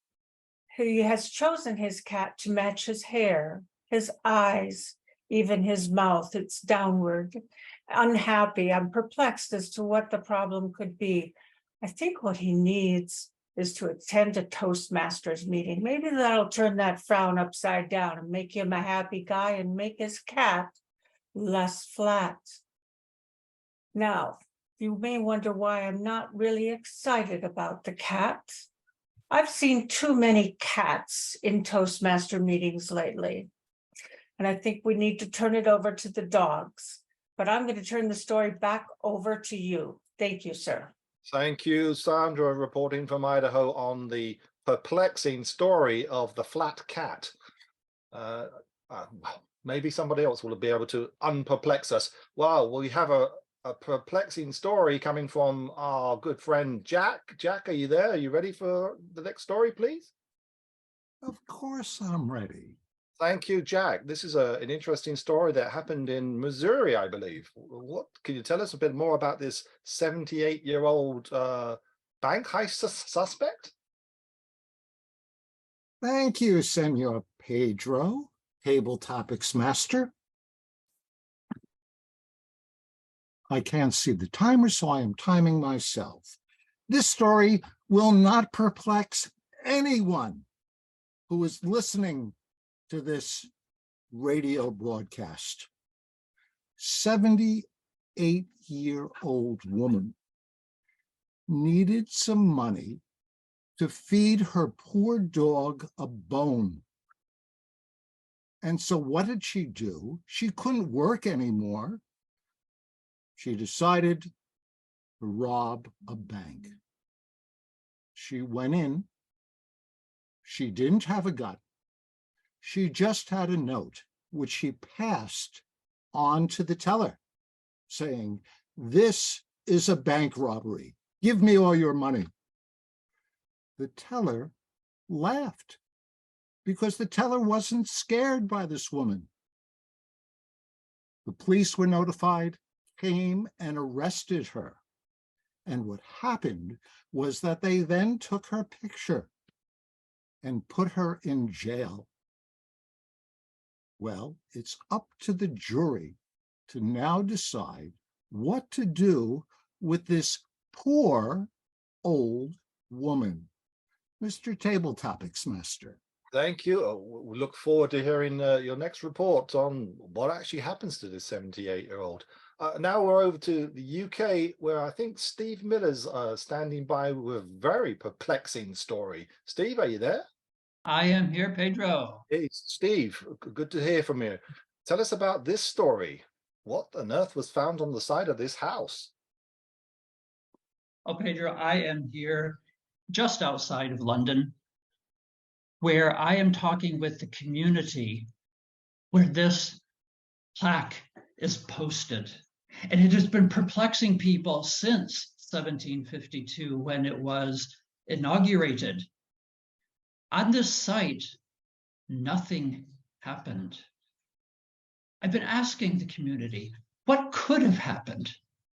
He has chosen his cat to match his hair, his eyes, even his mouth. It's downward. Unhappy. I'm perplexed as to what the problem could be. I think what he needs is to attend a Toastmasters meeting. Maybe that'll turn that frown upside down and make him a happy guy and make his cat less flat. Now, you may wonder why I'm not really excited about the cat. I've seen too many cats in Toastmaster meetings lately, and I think we need to turn it over to the dogs. But I'm going to turn the story back over to you. Thank you, sir. Thank you, Sandra, reporting from Idaho on the perplexing story of the flat cat. Maybe somebody else will be able to unperplex us. Well, we have a perplexing story coming from our good friend Jack. Jack, are you there? Are you ready for the next story, please? Of course I'm ready. Thank you, Jack. This is an interesting story that happened in Missouri, I believe. What can you tell us a bit more about this 78-year-old bank heist suspect? Thank you, Senor Pedro, Table Topics Master. I can't see the timer, so I am timing myself. This story will not perplex anyone who is listening to this radio broadcast. 78-year-old woman needed some money to feed her poor dog a bone. And so what did she do? She couldn't work anymore. She decided to rob a bank. She went in. She didn't have a gun. She just had a note, which she passed on to the teller, saying, "This is a bank robbery. Give me all your money." The teller laughed because the teller wasn't scared by this woman. The police were notified, came and arrested her. And what happened was that they then took her picture and put her in jail. Well, it's up to the jury to now decide what to do with this poor old woman. Mr. Table Topics Master. Thank you. We look forward to hearing your next report on what actually happens to this 78-year-old. Now we're over to the UK, where I think Steve Miller's standing by with a very perplexing story. Steve, are you there? I am here, Pedro. Hey, Steve, good to hear from you. Tell us about this story. What on earth was found on the side of this house? Oh, Pedro, I am here just outside of London, where I am talking with the community where this plaque is posted. And it has been perplexing people since 1752 when it was inaugurated. On this site, nothing happened. I've been asking the community, what could have happened?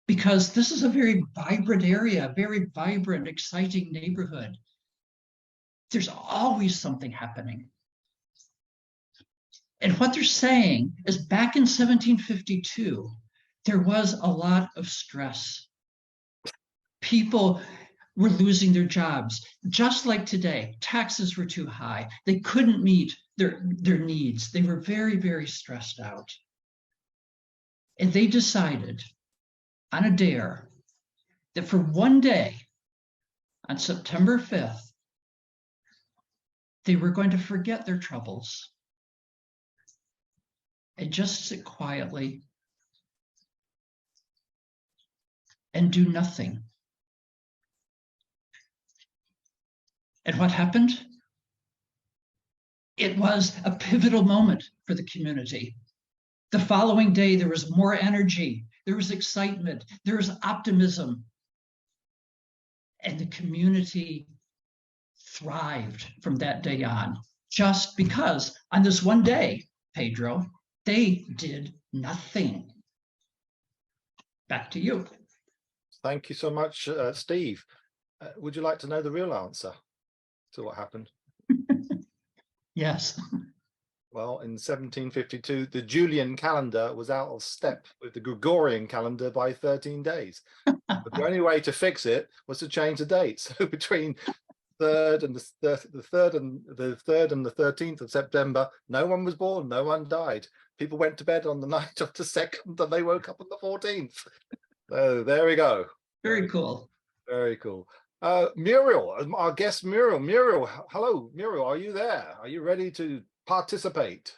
Because this is a very vibrant area, very vibrant, exciting neighborhood. There's always something happening. And what they're saying is back in 1752, there was a lot of stress. People were losing their jobs, just like today. Taxes were too high. They couldn't meet their needs. They were very, very stressed out. And they decided on a dare that for one day, on September 5th, they were going to forget their troubles and just sit quietly and do nothing. And what happened? It was a pivotal moment for the community. The following day, there was more energy, there was excitement, there was optimism, and the community thrived from that day on, just because on this one day, Pedro, they did nothing. Back to you. Thank you so much, Steve. Would you like to know the real answer to what happened? Yes. Well, in 1752, the Julian calendar was out of step with the Gregorian calendar by 13 days. But the only way to fix it was to change the date. So between the 3rd and the 13th of September, no one was born, no one died. People went to bed on the night of the 2nd and they woke up on the 14th. So there we go. Very cool. Very cool. Muriel, our guest Muriel. Muriel, hello, Muriel, are you there? Are you ready to participate?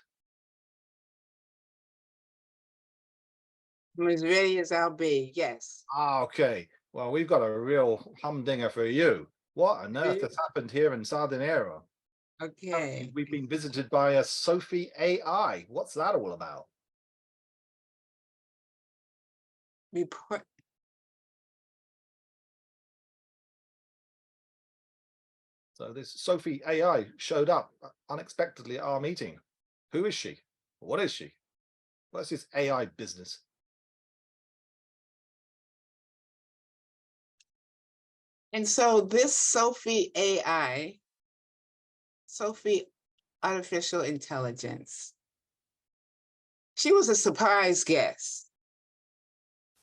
I'm as ready as I'll be, yes. Okay, well, we've got a real humdinger for you. What on earth has happened here in Sardinera? Okay. We've been visited by a Sophie AI. What's that all about? Report. So this Sophie AI showed up unexpectedly at our meeting. Who is she? What is she? What's this AI business? And so this Sophie AI, Sophie Artificial Intelligence, she was a surprise guest,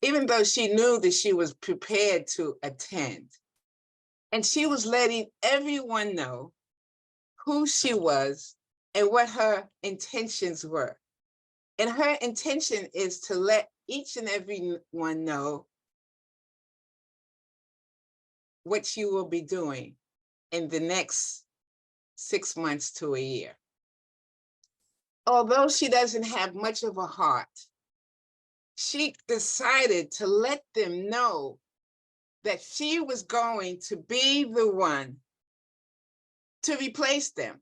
even though she knew that she was prepared to attend. And she was letting everyone know who she was and what her intentions were. And her intention is to let each and every one know what she will be doing in the next 6 months to a year. Although she doesn't have much of a heart, she decided to let them know that she was going to be the one to replace them.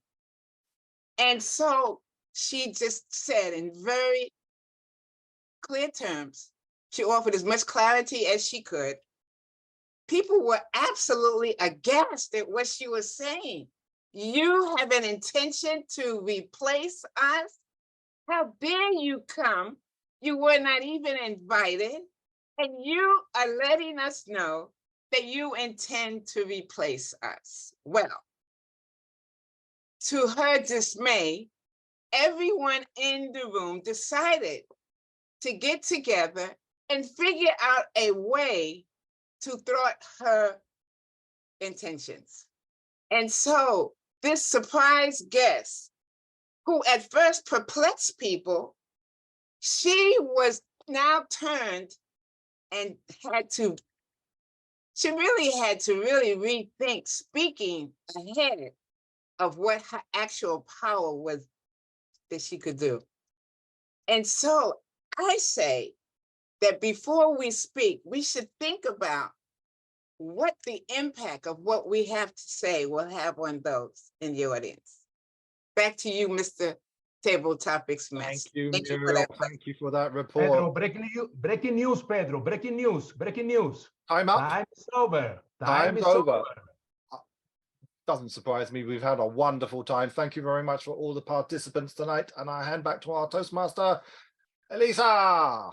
And so she just said in very clear terms, she offered as much clarity as she could. People were absolutely aghast at what she was saying. You have an intention to replace us? How dare you come? You were not even invited. And you are letting us know that you intend to replace us. Well, to her dismay, everyone in the room decided to get together and figure out a way to thwart her intentions. And so this surprise guest, who at first perplexed people, she was now turned and she really had to rethink speaking ahead of what her actual power was that she could do. And so I say that before we speak, we should think about what the impact of what we have to say will have on those in the audience. Back to you, Mr. Table Topics Master. Thank you, Muriel. Thank you for that report. Pedro, breaking news, Pedro. Breaking news. Time up. Time is over. Time is over. Doesn't surprise me. We've had a wonderful time. Thank you very much for all the participants tonight. And I hand back to our Toastmaster, Elisa.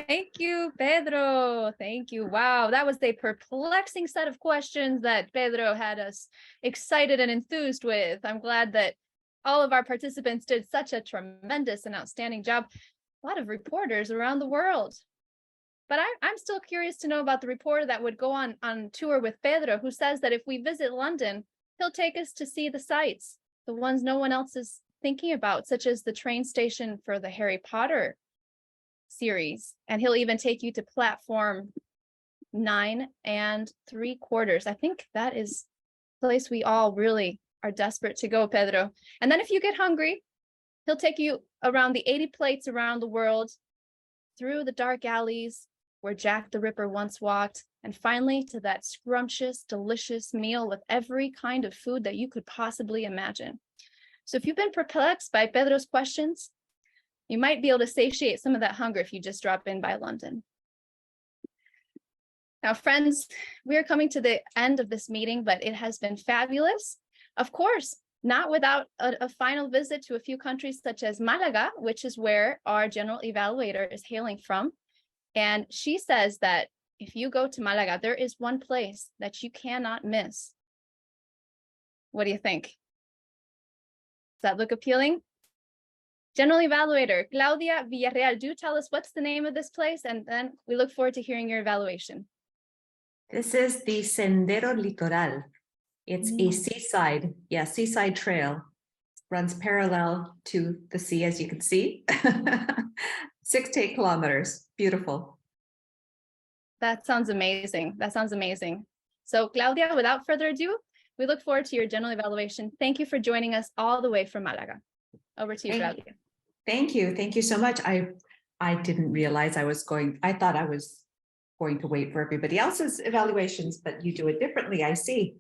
Thank you, Pedro. Thank you. Wow, that was a perplexing set of questions that Pedro had us excited and enthused with. I'm glad that all of our participants did such a tremendous and outstanding job. A lot of reporters around the world. But I'm still curious to know about the reporter that would go on tour with Pedro, who says that if we visit London, he'll take us to see the sights, the ones no one else is thinking about, such as the train station for the Harry Potter series. And he'll even take you to platform 9 3/4. I think that is a place we all really are desperate to go, Pedro. And then if you get hungry, he'll take you around the 80 plates around the world, through the dark alleys where Jack the Ripper once walked, and finally to that scrumptious, delicious meal with every kind of food that you could possibly imagine. So if you've been perplexed by Pedro's questions, you might be able to satiate some of that hunger if you just drop in by London. Now, friends, we are coming to the end of this meeting, but it has been fabulous. Of course, not without a final visit to a few countries such as Malaga, which is where our general evaluator is hailing from. And she says that if you go to Malaga, there is one place that you cannot miss. What do you think? Does that look appealing? General Evaluator, Claudia Villarreal, do tell us what's the name of this place, and then we look forward to hearing your evaluation. This is the Sendero Litoral. It's a seaside trail. Runs parallel to the sea, as you can see. 6 to 8 kilometers, beautiful. That sounds amazing. That sounds amazing. So Claudia, without further ado, we look forward to your general evaluation. Thank you for joining us all the way from Malaga. Over to you, Claudia. Thank you. Thank you so much. I didn't realize I thought I was going to wait for everybody else's evaluations, but you do it differently, I see.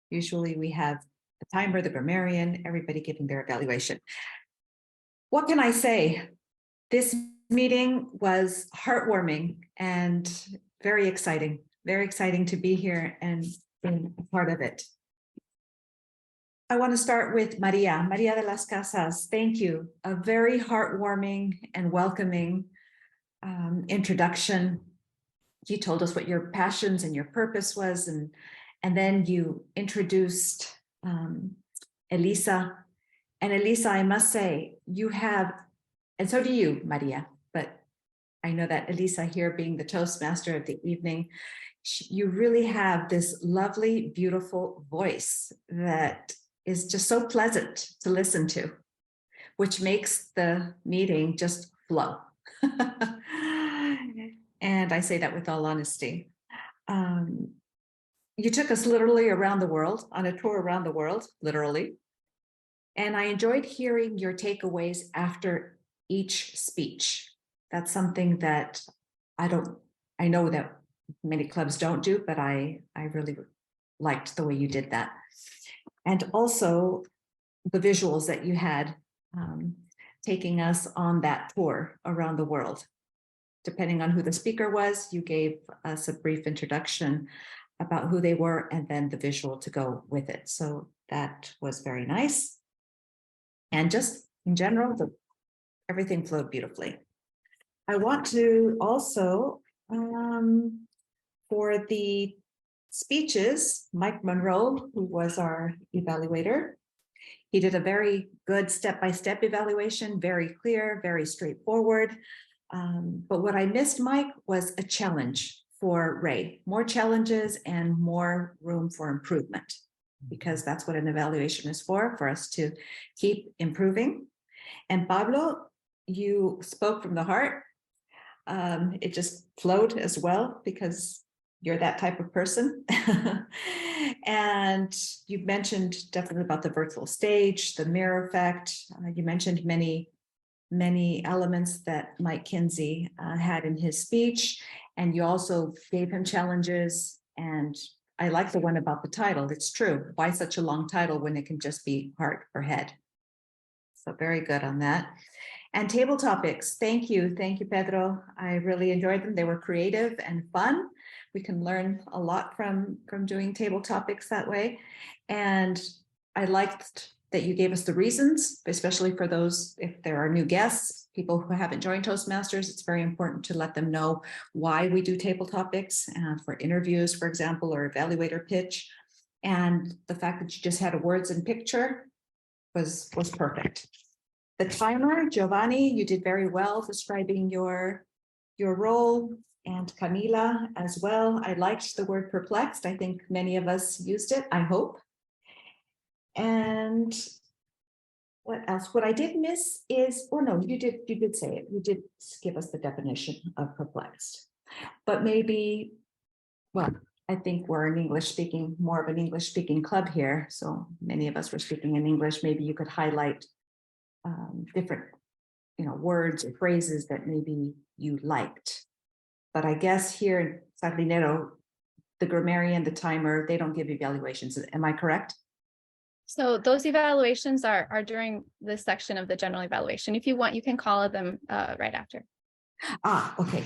Usually we have the timer, the grammarian, everybody giving their evaluation. What can I say? This meeting was heartwarming and very exciting to be here and being a part of it. I want to start with Maria de las Casas. Thank you. A very heartwarming and welcoming introduction. You told us what your passions and your purpose was, and then you introduced Elisa. And Elisa, I must say, you have, and so do you, Maria, but I know that Elisa here, being the Toastmaster of the evening, you really have this lovely, beautiful voice that is just so pleasant to listen to, which makes the meeting just flow. And I say that with all honesty. You took us literally around the world, on a tour around the world, literally. And I enjoyed hearing your takeaways after each speech. That's something that I know that many clubs don't do, but I really liked the way you did that. And also the visuals that you had taking us on that tour around the world. Depending on who the speaker was, you gave us a brief introduction about who they were and then the visual to go with it. So that was very nice. And just in general, everything flowed beautifully. I want to also, for the speeches, Mike Monroe, who was our evaluator, he did a very good step-by-step evaluation, very clear, very straightforward. But what I missed, Mike, was a challenge for Ray, more challenges and more room for improvement, because that's what an evaluation is for us to keep improving. And Pablo, you spoke from the heart. It just flowed as well, because you're that type of person. And you mentioned definitely about the virtual stage, the mirror effect. You mentioned many elements that Mike Kensey had in his speech, and you also gave him challenges. And I like the one about the title. It's true. Why such a long title when it can just be heart or head? So very good on that. And table topics. Thank you, Pedro. I really enjoyed them. They were creative and fun. We can learn a lot from doing table topics that way. And I liked that you gave us the reasons, especially for those, if there are new guests, people who haven't joined Toastmasters, it's very important to let them know why we do table topics for interviews, for example, or evaluator pitch. And the fact that you just had a words and picture was perfect. The timer, Giovanni, you did very well describing your role, and Camila as well. I liked the word perplexed. I think many of us used it, I hope. And what else? What I did miss is, or no, you did say it. You did give us the definition of perplexed. But maybe, well, I think we're more of an English speaking club here. So many of us were speaking in English. Maybe you could highlight different, words or phrases that maybe you liked. But I guess here in Sardinero, the grammarian, the timer, they don't give evaluations. Am I correct? So those evaluations are during this section of the general evaluation. If you want, you can call them right after. Okay.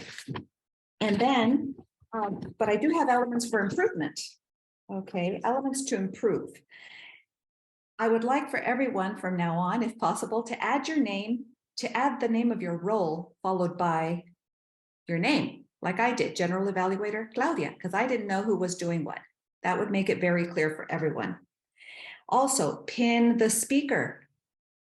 And then, but I do have elements for improvement. Okay, elements to improve. I would like for everyone from now on, if possible, to add the name of your role followed by your name, like I did, General Evaluator Claudia, because I didn't know who was doing what. That would make it very clear for everyone. Also, pin the speaker.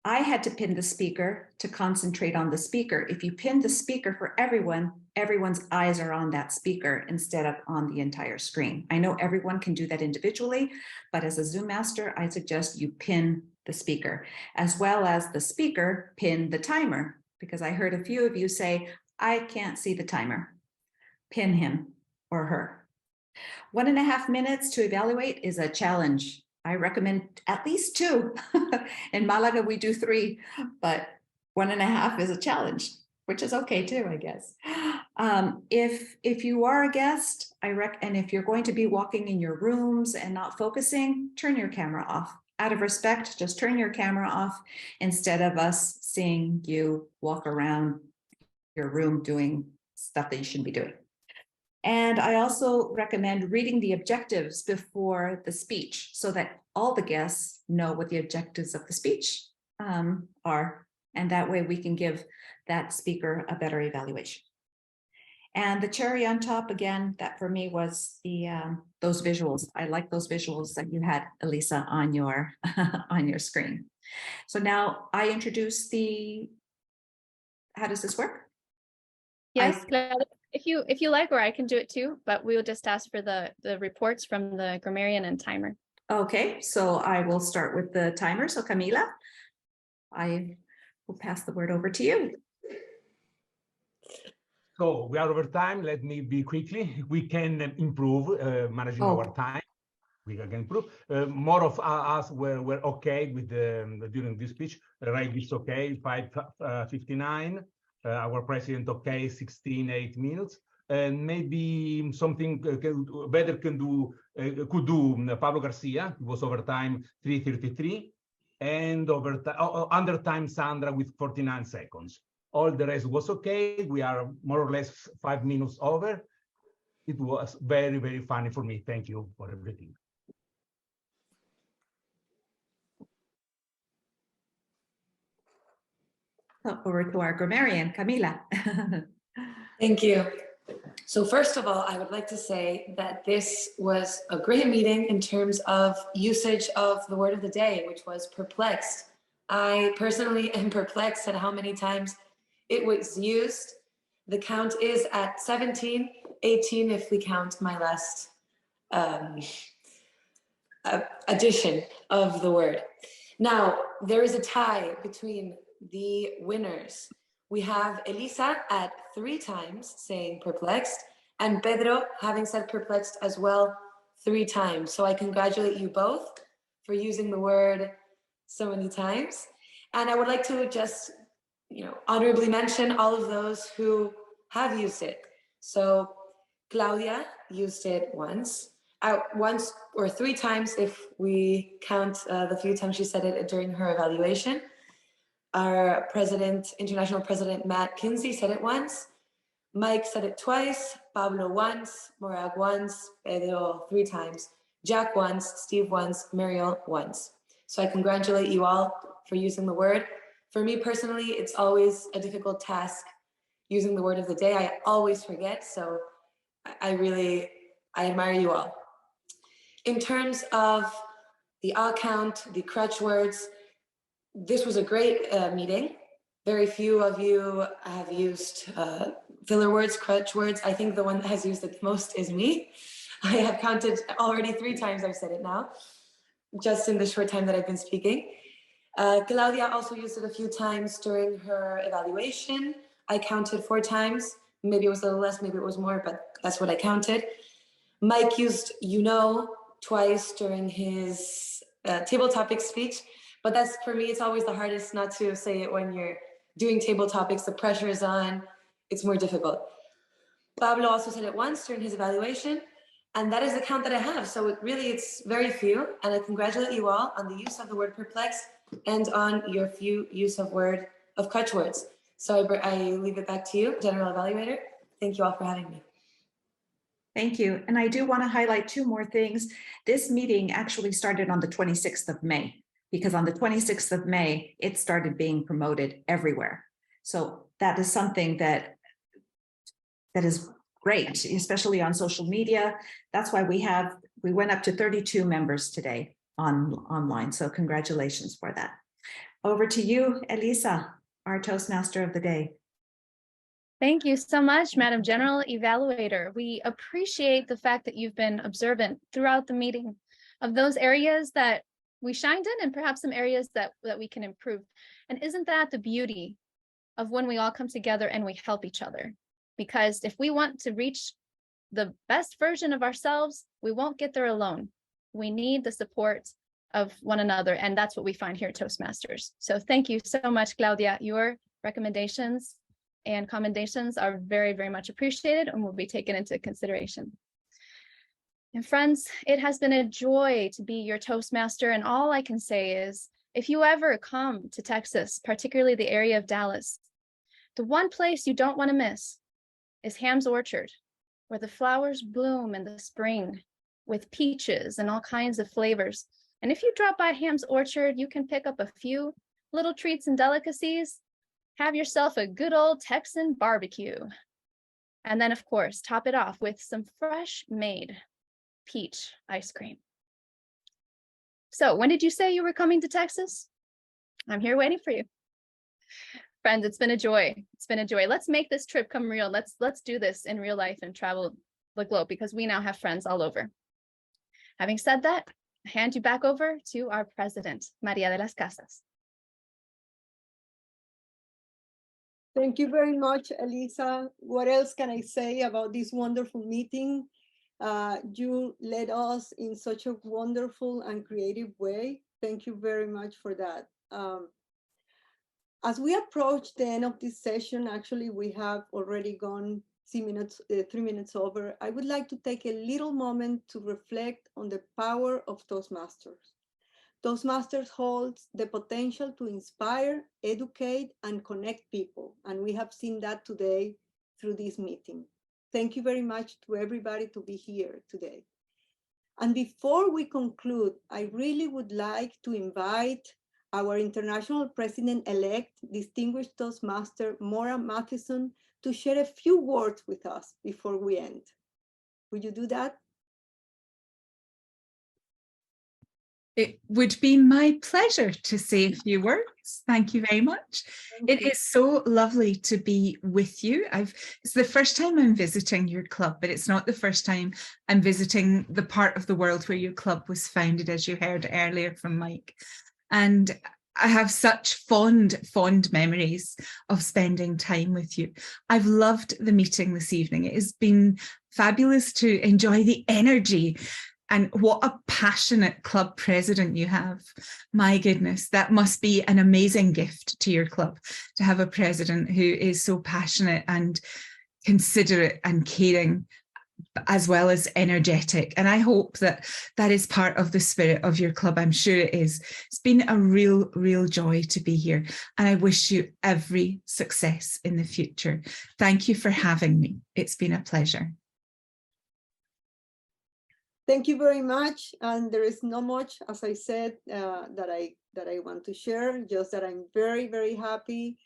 I had to pin the speaker to concentrate on the speaker. If you pin the speaker for everyone, everyone's eyes are on that speaker instead of on the entire screen. I know everyone can do that individually, but as a Zoom master, I suggest you pin the speaker, as well as the speaker pin the timer, because I heard a few of you say, I can't see the timer. Pin him or her. 1.5 minutes to evaluate is a challenge. I recommend at least 2. In Malaga, we do 3, but 1.5 is a challenge, which is okay too, I guess. If you are a guest, and if you're going to be walking in your rooms and not focusing, turn your camera off. Out of respect, just turn your camera off instead of us seeing you walk around your room doing stuff that you shouldn't be doing. And I also recommend reading the objectives before the speech so that all the guests know what the objectives of the speech are. And that way we can give that speaker a better evaluation. And the cherry on top, again, that for me was those visuals. I like those visuals that you had, Elisa, on your screen. So now I introduce how does this work? Yes, if you like, or I can do it too, but we will just ask for the reports from the grammarian and timer. Okay, so I will start with the timer. So Camila, I will pass the word over to you. So we are over time. Let me be quickly. We can improve managing our time. We can improve. More of us were okay with during this speech. Right, it's okay. 5:59. Our president okay. 16.8 minutes. And maybe something better could do Pablo Garcia. It was overtime 3:33, and under time Sandra with 49 seconds. All the rest was okay. We are more or less 5 minutes over. It was very, very funny for me. Thank you for everything. Over to our grammarian, Camila. Thank you. So first of all, I would like to say that this was a great meeting in terms of usage of the word of the day, which was perplexed. I personally am perplexed at how many times it was used. The count is at 17, 18 if we count my last addition of the word. Now, there is a tie between the winners. We have Elisa at 3 times saying perplexed, and Pedro having said perplexed as well 3 times. So I congratulate you both for using the word so many times. And I would like to just, honorably mention all of those who have used it. So Claudia used it once or 3 times if we count the few times she said it during her evaluation. Our International President Matt Kensey said it once. Mike said it twice. Pablo once. Morag once. Pedro 3 times. Jack once. Steve once. Mariel once. So I congratulate you all for using the word. For me personally, it's always a difficult task using the word of the day. I always forget, so I admire you all. In terms of the count, the crutch words, this was a great meeting. Very few of you have used filler words, crutch words. I think the one that has used it most is me. I have counted already 3 times I've said it now, just in the short time that I've been speaking. Claudia also used it a few times during her evaluation. I counted 4 times. Maybe it was a little less, maybe it was more, but that's what I counted. Mike used twice during his table topic speech, but that's, for me, it's always the hardest not to say it when you're doing table topics. The pressure is on, it's more difficult. Pablo also said it once during his evaluation, and that is the count that I have. So it's very few, and I congratulate you all on the use of the word perplex and on your few use of crutch words. So I leave it back to you, General Evaluator. Thank you all for having me. Thank you. And I do want to highlight 2 more things. This meeting actually started on the 26th of May, because on the 26th of May, it started being promoted everywhere. So that is something that is great, especially on social media. That's why we went up to 32 members today online. So congratulations for that. Over to you, Elisa, our Toastmaster of the day. Thank you so much, Madam General Evaluator. We appreciate the fact that you've been observant throughout the meeting of those areas that we shined in and perhaps some areas that we can improve. And isn't that the beauty of when we all come together and we help each other? Because if we want to reach the best version of ourselves, we won't get there alone. We need the support of one another, and that's what we find here at Toastmasters. So thank you so much, Claudia. Your recommendations and commendations are very, very much appreciated and will be taken into consideration. And friends, it has been a joy to be your Toastmaster, and all I can say is, if you ever come to Texas, particularly the area of Dallas, the one place you don't want to miss is Ham's Orchard, where the flowers bloom in the spring with peaches and all kinds of flavors. And if you drop by Ham's Orchard, you can pick up a few little treats and delicacies. Have yourself a good old Texan barbecue. And then, of course, top it off with some fresh made peach ice cream. So when did you say you were coming to Texas? I'm here waiting for you. Friends, it's been a joy. It's been a joy. Let's make this trip come real. Let's do this in real life and travel the globe, because we now have friends all over. Having said that, I hand you back over to our president, Maria de las Casas. Thank you very much, Elisa. What else can I say about this wonderful meeting? You led us in such a wonderful and creative way. Thank you very much for that. As we approach the end of this session, actually, we have already gone 3 minutes over. I would like to take a little moment to reflect on the power of Toastmasters. Toastmasters holds the potential to inspire, educate, and connect people. And we have seen that today through this meeting. Thank you very much to everybody to be here today. And before we conclude, I really would like to invite our International President-elect, distinguished Toastmaster Maura Matheson, to share a few words with us before we end. Would you do that? It would be my pleasure to say a few words. Thank you very much. It is so lovely to be with you. It's the first time I'm visiting your club, but it's not the first time I'm visiting the part of the world where your club was founded, as you heard earlier from Mike. And I have such fond memories of spending time with you. I've loved the meeting this evening. It has been fabulous to enjoy the energy. And what a passionate club president you have. My goodness, that must be an amazing gift to your club, to have a president who is so passionate and considerate and caring, as well as energetic. And I hope that that is part of the spirit of your club. I'm sure it is. It's been a real joy to be here. And I wish you every success in the future. Thank you for having me. It's been a pleasure. Thank you very much. And there is not much, as I said, that I want to share, just that I'm very, very happy.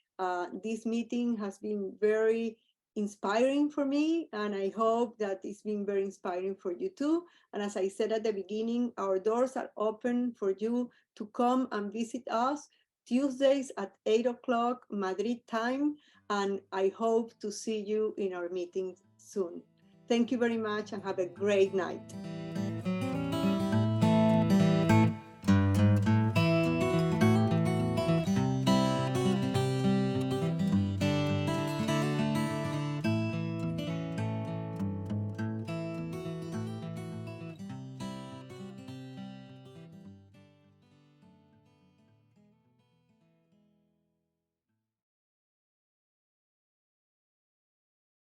This meeting has been very inspiring for me, and I hope that it's been very inspiring for you too. And as I said at the beginning, our doors are open for you to come and visit us Tuesdays at 8 o'clock Madrid time, and I hope to see you in our meeting soon. Thank you very much and have a great night.